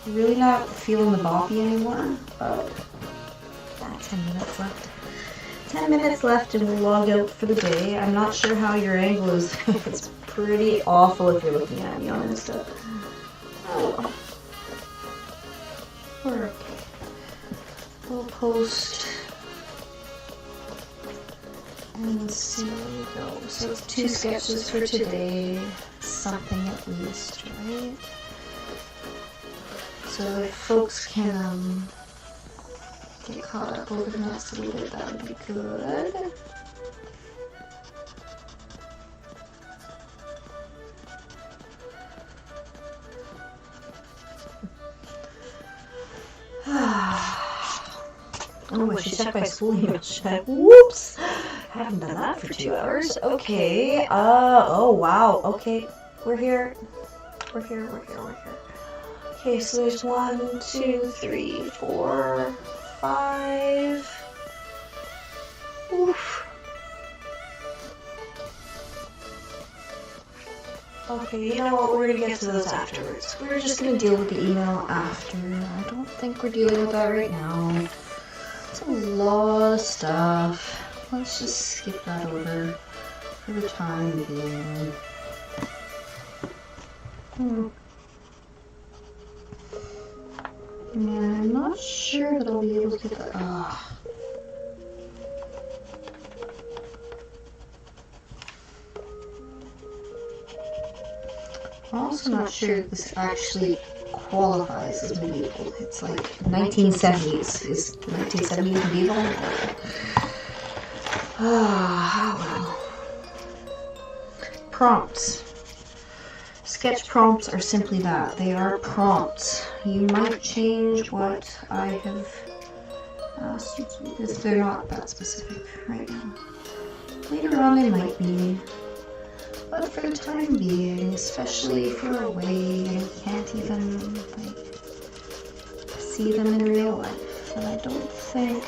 really not feeling the boppy anymore, but 10 minutes left. 10 minutes left and we'll log out for the day. I'm not sure how your angle is. It's pretty awful if you're looking at me on Insta. Oh. We're okay. We'll post and see where we go. So it's 2 sketches for today. Something at least, right? So if folks can get caught up over the next little bit, that would be good. Oh, I should check my school email. Should I? Whoops! Haven't done that for 2 hours. Okay. Oh wow. Okay. We're here. We're here. Okay, so there's 1, 2, 3, 4, 5. Oof. Okay, you know what? We're gonna get to those afterwards. We're just gonna deal with the email after. I don't think we're dealing with that right now. It's a lot of stuff. Let's just skip that over for the time being. Yeah, I'm not sure that I'll be able to get that. I'm also not sure if this actually qualifies as medieval. It's like 1970s. Is the 1970s medieval? Well. Prompts. Sketch prompts are simply that. They are prompts. You might change what I have asked you to, because they're not that specific right now. Later on they might be. But for the time being, especially if you're away and you can't even see them in real life, then I don't think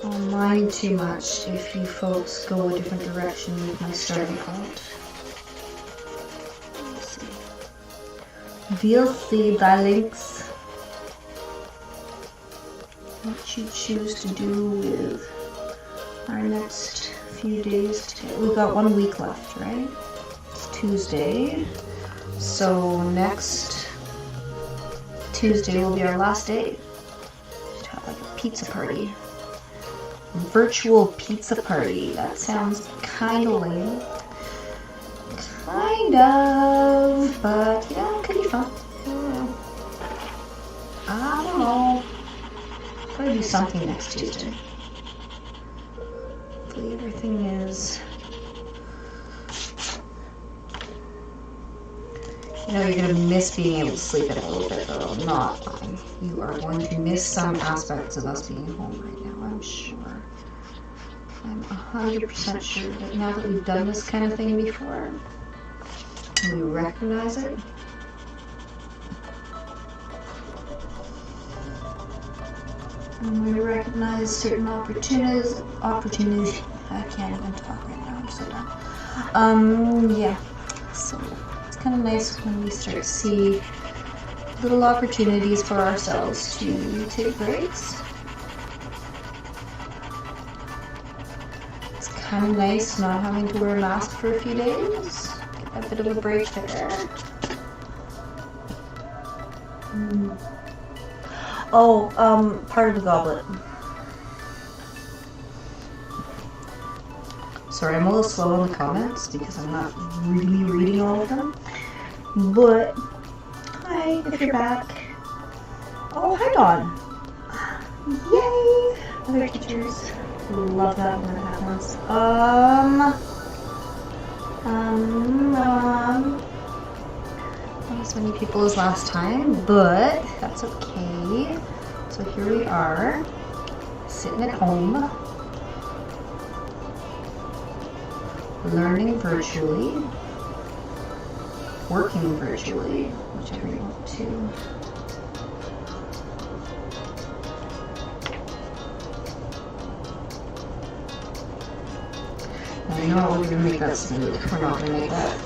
I'll mind too much if you folks go a different direction with my starting point. Let's see. We'll see, darlings, what you choose to do with our next few days today. We've got 1 week left, right? It's Tuesday. So next Tuesday will be our last day. Should have like a pizza party. Virtual pizza party. That sounds kind of lame. Kind of. But yeah, it could be fun. I don't know. Gotta do something next Tuesday. Everything is, you know, you're going to miss being able to sleep in a little bit, though. Not fine. You are going to miss some aspects of us being home right now, I'm sure. I'm 100% sure that now that we've done this kind of thing before, we recognize it. And we recognize certain opportunities. I can't even talk right now, I'm so done. Yeah. So it's kind of nice when we start to see little opportunities for ourselves to take breaks. It's kind of nice not having to wear a mask for a few days. Get a bit of a break there. Oh, part of the goblet. Sorry, I'm a little slow on the comments because I'm not really reading all of them. But, hi, if you're back. Oh, hi, Dawn. Yay! Other teachers love that when it happens. Not as many people as last time, but that's okay. So here we are, sitting at home, learning virtually, working virtually, whichever you want to. Now, you know what, we're going to make that smooth. We're not going to make that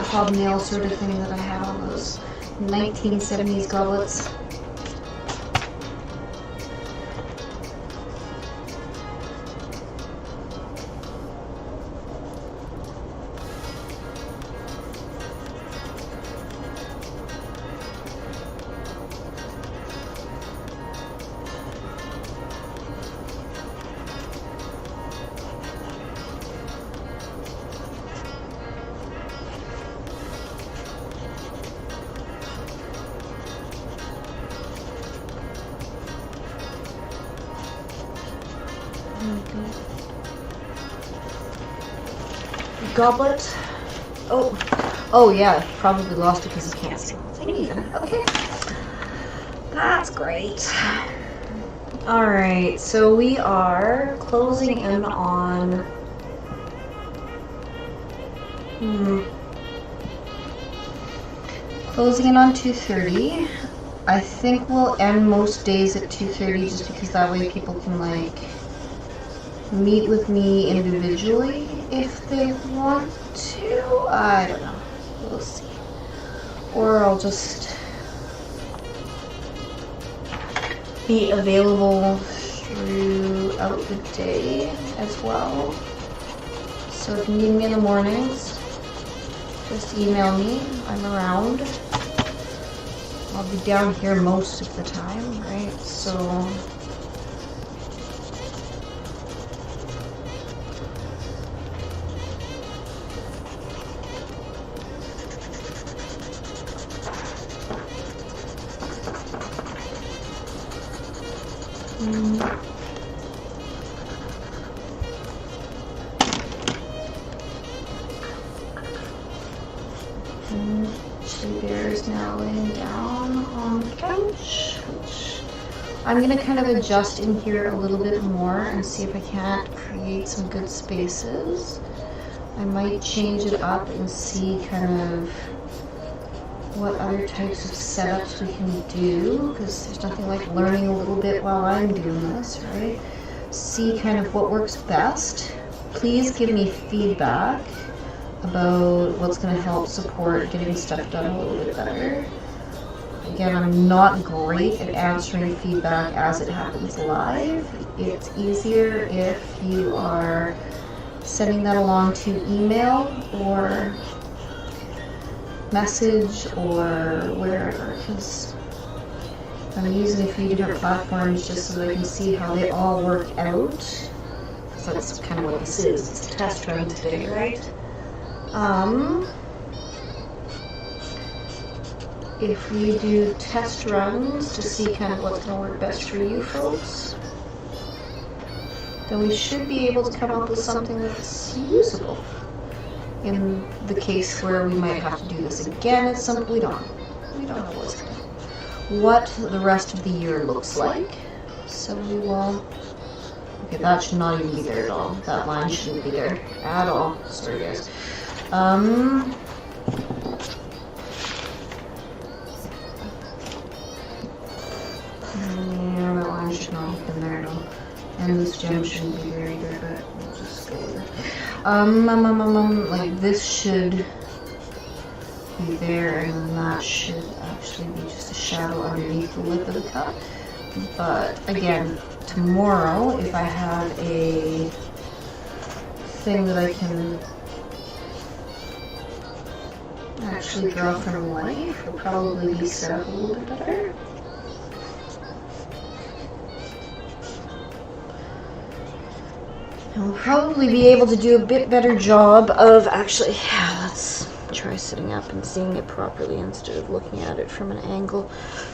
hobnail sort of thing that I had on those 1970s goblets. Goblet. Oh yeah, probably lost it because I can't see. Okay. That's great. Alright, so we are closing in on... Closing in on 2:30. I think we'll end most days at 2:30 just because that way people can like meet with me individually if they want to. I don't know. We'll see. Or I'll just be available throughout the day as well. So if you need me in the mornings, just email me. I'm around. I'll be down here most of the time, right? So Bear's now laying down on the couch, which I'm gonna kind of adjust in here a little bit more and see if I can't create some good spaces. I might change it up and see kind of what other types of setups we can do, because there's nothing like learning a little bit while I'm doing this, right? See kind of what works best. Please give me feedback about what's going to help support getting stuff done a little bit better. Again, I'm not great at answering feedback as it happens live. It's easier if you are sending that along to email or message or wherever, because I'm using a few different platforms just so that I can see how they all work out. Because that's kind of what this is. It's a test run today, right? If we do test runs to see kind of what's going to work best for you folks, then we should be able to come up with something that's usable. In the case where we might have to do this again at some point, we don't know what the rest of the year looks like. So we will. Okay, that should not even be there at all. That line shouldn't be there at all. Sorry, guys. Yeah, that line should not have been there at all. And this gem shouldn't be there either, but we'll just go with it. Like this should be there, and that should actually be just a shadow underneath the lip of the cup. But again, tomorrow, if I have a thing that I can actually draw from life, will probably be set up a little bit better. And we'll probably be able to do a bit better job of actually, yeah, let's try sitting up and seeing it properly instead of looking at it from an angle.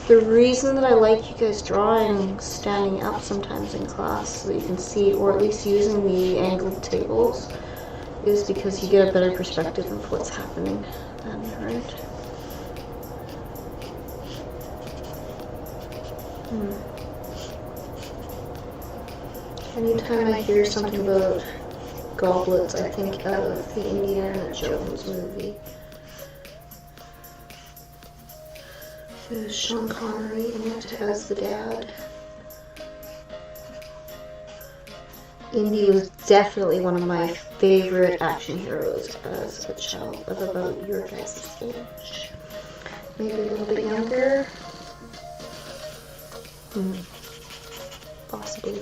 The reason that I like you guys drawing standing up sometimes in class so that you can see, or at least using the angled tables, is because you get a better perspective of what's happening then, right? Anytime I hear something about goblets, I think of the Indiana Jones movie. There's Sean Connery in it as the dad. Indy was definitely one of my favorite action heroes as a child of about your guys' age. Maybe a little bit younger. Possibly.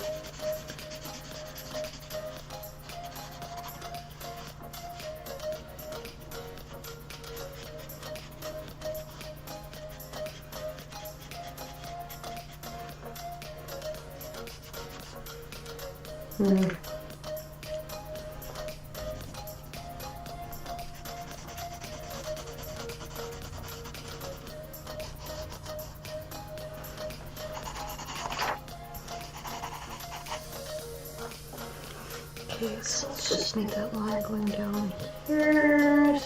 Okay, so let's just make that line going down here.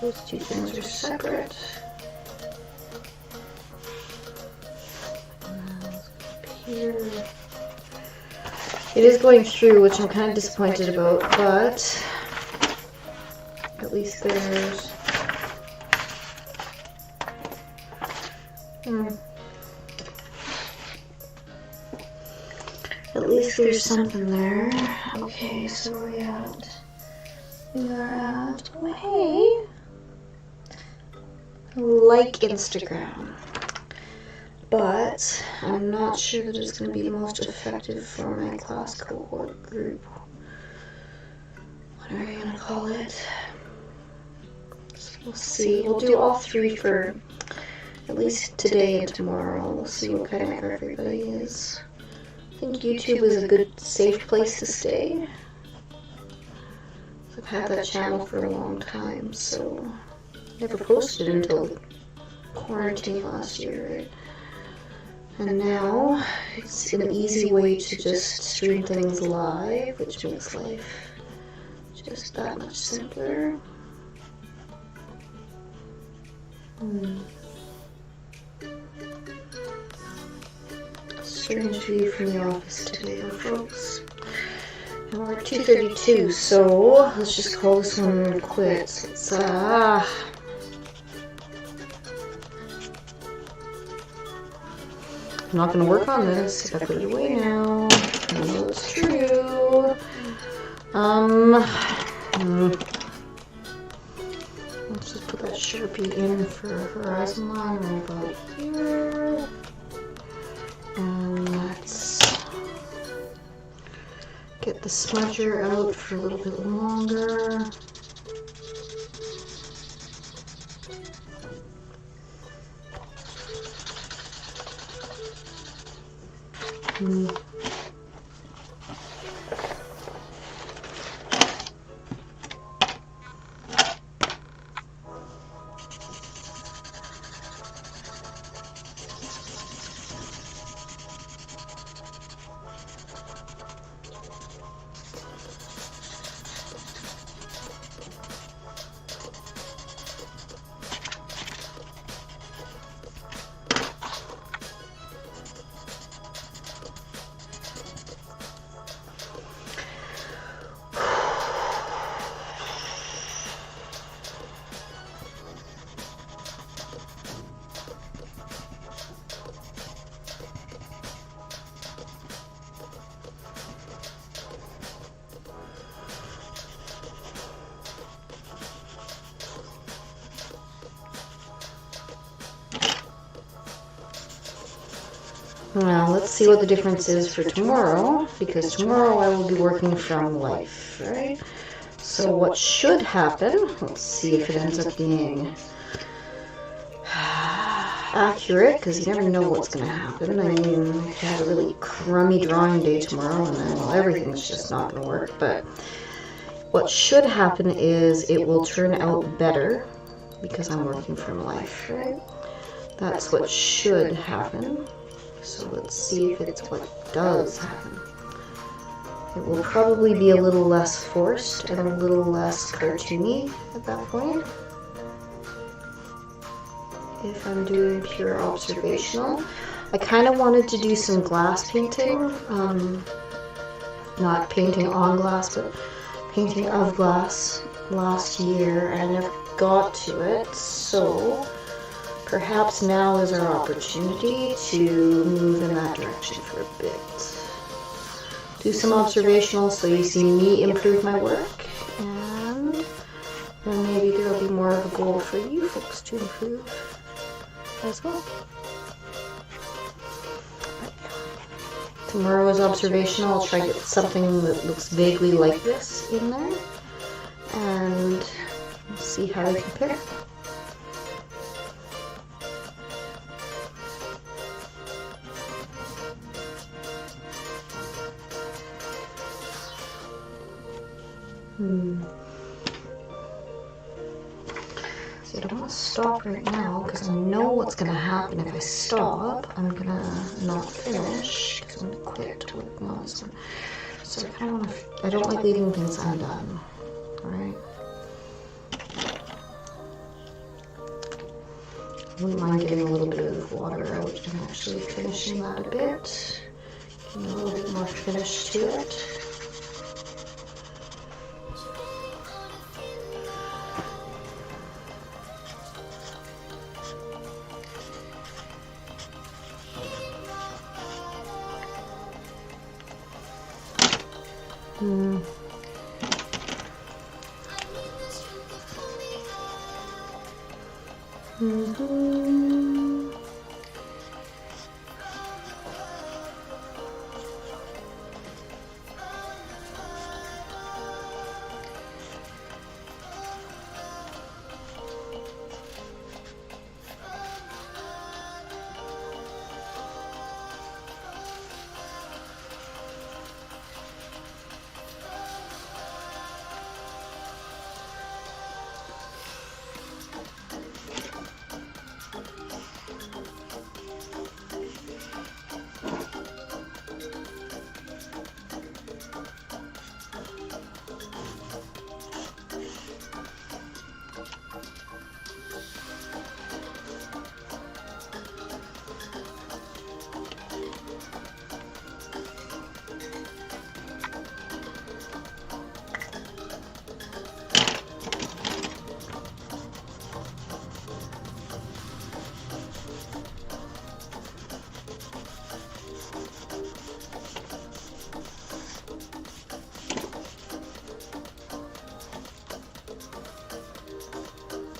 Those two things are separate. Weird. It is going through, which I'm kind of disappointed about, but at least there's... At least there's something there. Okay, so where are we at? We are at, oh hey, like Instagram. But I'm not sure that it's going to be most effective for my class cohort group. What are we going to call it? So we'll see. We'll do all three for at least today and tomorrow. We'll see what kind of everybody is. I think YouTube is a good, safe place to stay. I've had that channel for a long time, so never posted until quarantine last year, right? And now it's an easy way to just stream things live, which makes life just that much simpler. Strange view from the office today, folks. And we're at 2:32, so let's just call this one quits. It's I'm not going to work on this if I put it away now. I know it's true. Let's just put that Sharpie in for horizon line right about here. And let's get the smudger out for a little bit longer. Now, let's see what the difference is for tomorrow, because tomorrow I will be working from life, right? So what should happen, let's see if it ends up being accurate, because you never know what's going to happen. I mean, I had a really crummy drawing day tomorrow, and then well, everything's just not going to work, but what should happen is it will turn out better, because I'm working from life, right? That's what should happen. So let's see if it's what does happen. It will probably be a little less forced and a little less cartoony at that point. If I'm doing pure observational. I kind of wanted to do some glass painting. Not painting on glass, but painting of glass last year, and I never got to it, so perhaps now is our opportunity to move in that direction for a bit. Do some observational so you see me improve my work, and then maybe there'll be more of a goal for you folks to improve as well. Tomorrow's observational, I'll try to get something that looks vaguely like this in there, and we'll see how they compare. So I don't want to stop right now because I know what's going to happen if I stop. I'm going to not finish because I'm going to quit working on this one. So I kind of want to, I don't like leaving things undone. Alright? I wouldn't mind getting a little bit of water out and actually finishing that a bit. A little bit more finish to it.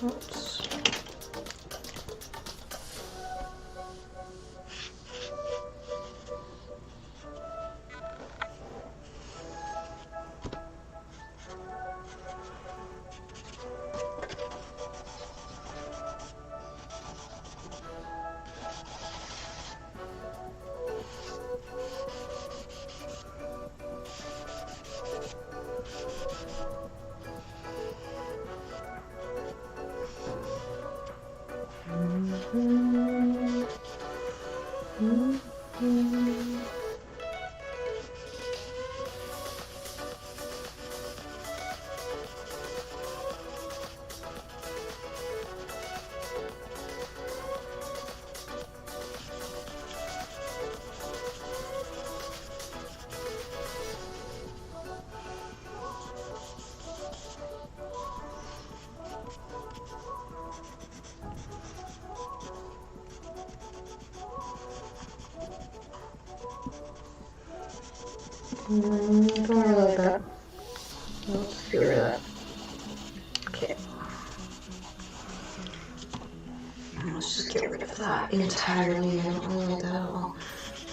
Oops. Don't really like that. Let's get rid of that. Okay. Let's just get rid of that entirely. I don't really like that at all.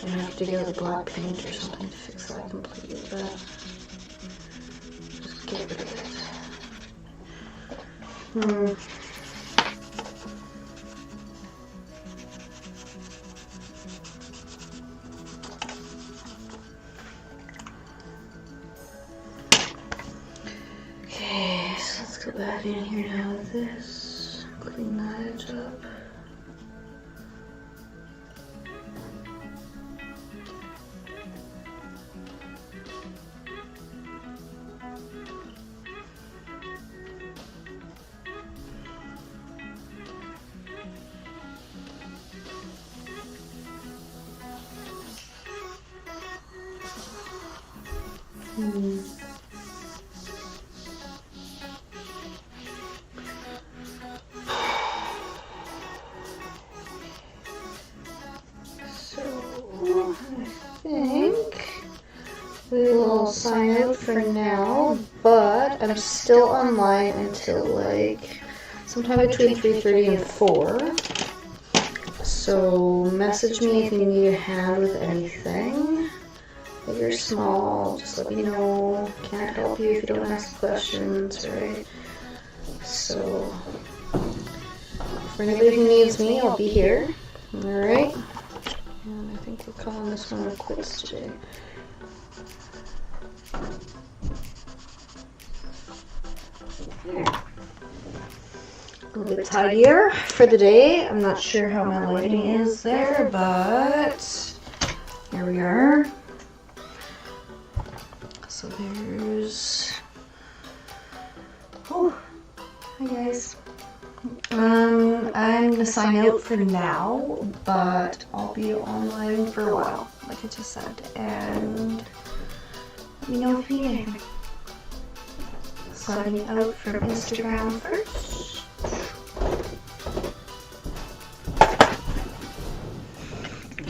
I'm gonna have to get a black paint or something to fix that completely, but just get rid of it. Okay, so let's go back in here now with this. Clean that edge up. I think we will sign out for now, but I'm still online until like sometime between 3:30 and 4. So message me if you need a hand with anything. If you're small, just let me know. Can't help you if you don't ask questions, right? So for anybody who needs me, I'll be here. Alright? And I think we're calling this one quits today. A little bit tidier for the day. I'm not sure how my lighting is there, but here we are. So there's, oh, hi guys. I'm gonna sign out for now, but I'll be online for a while. like I just said, and let me know if you need anything. Signing out from Instagram first.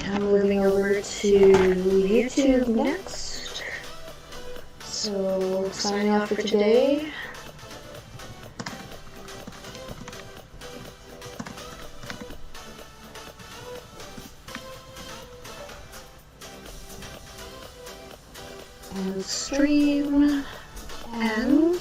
Now moving over to YouTube next. So signing off for today. And stream and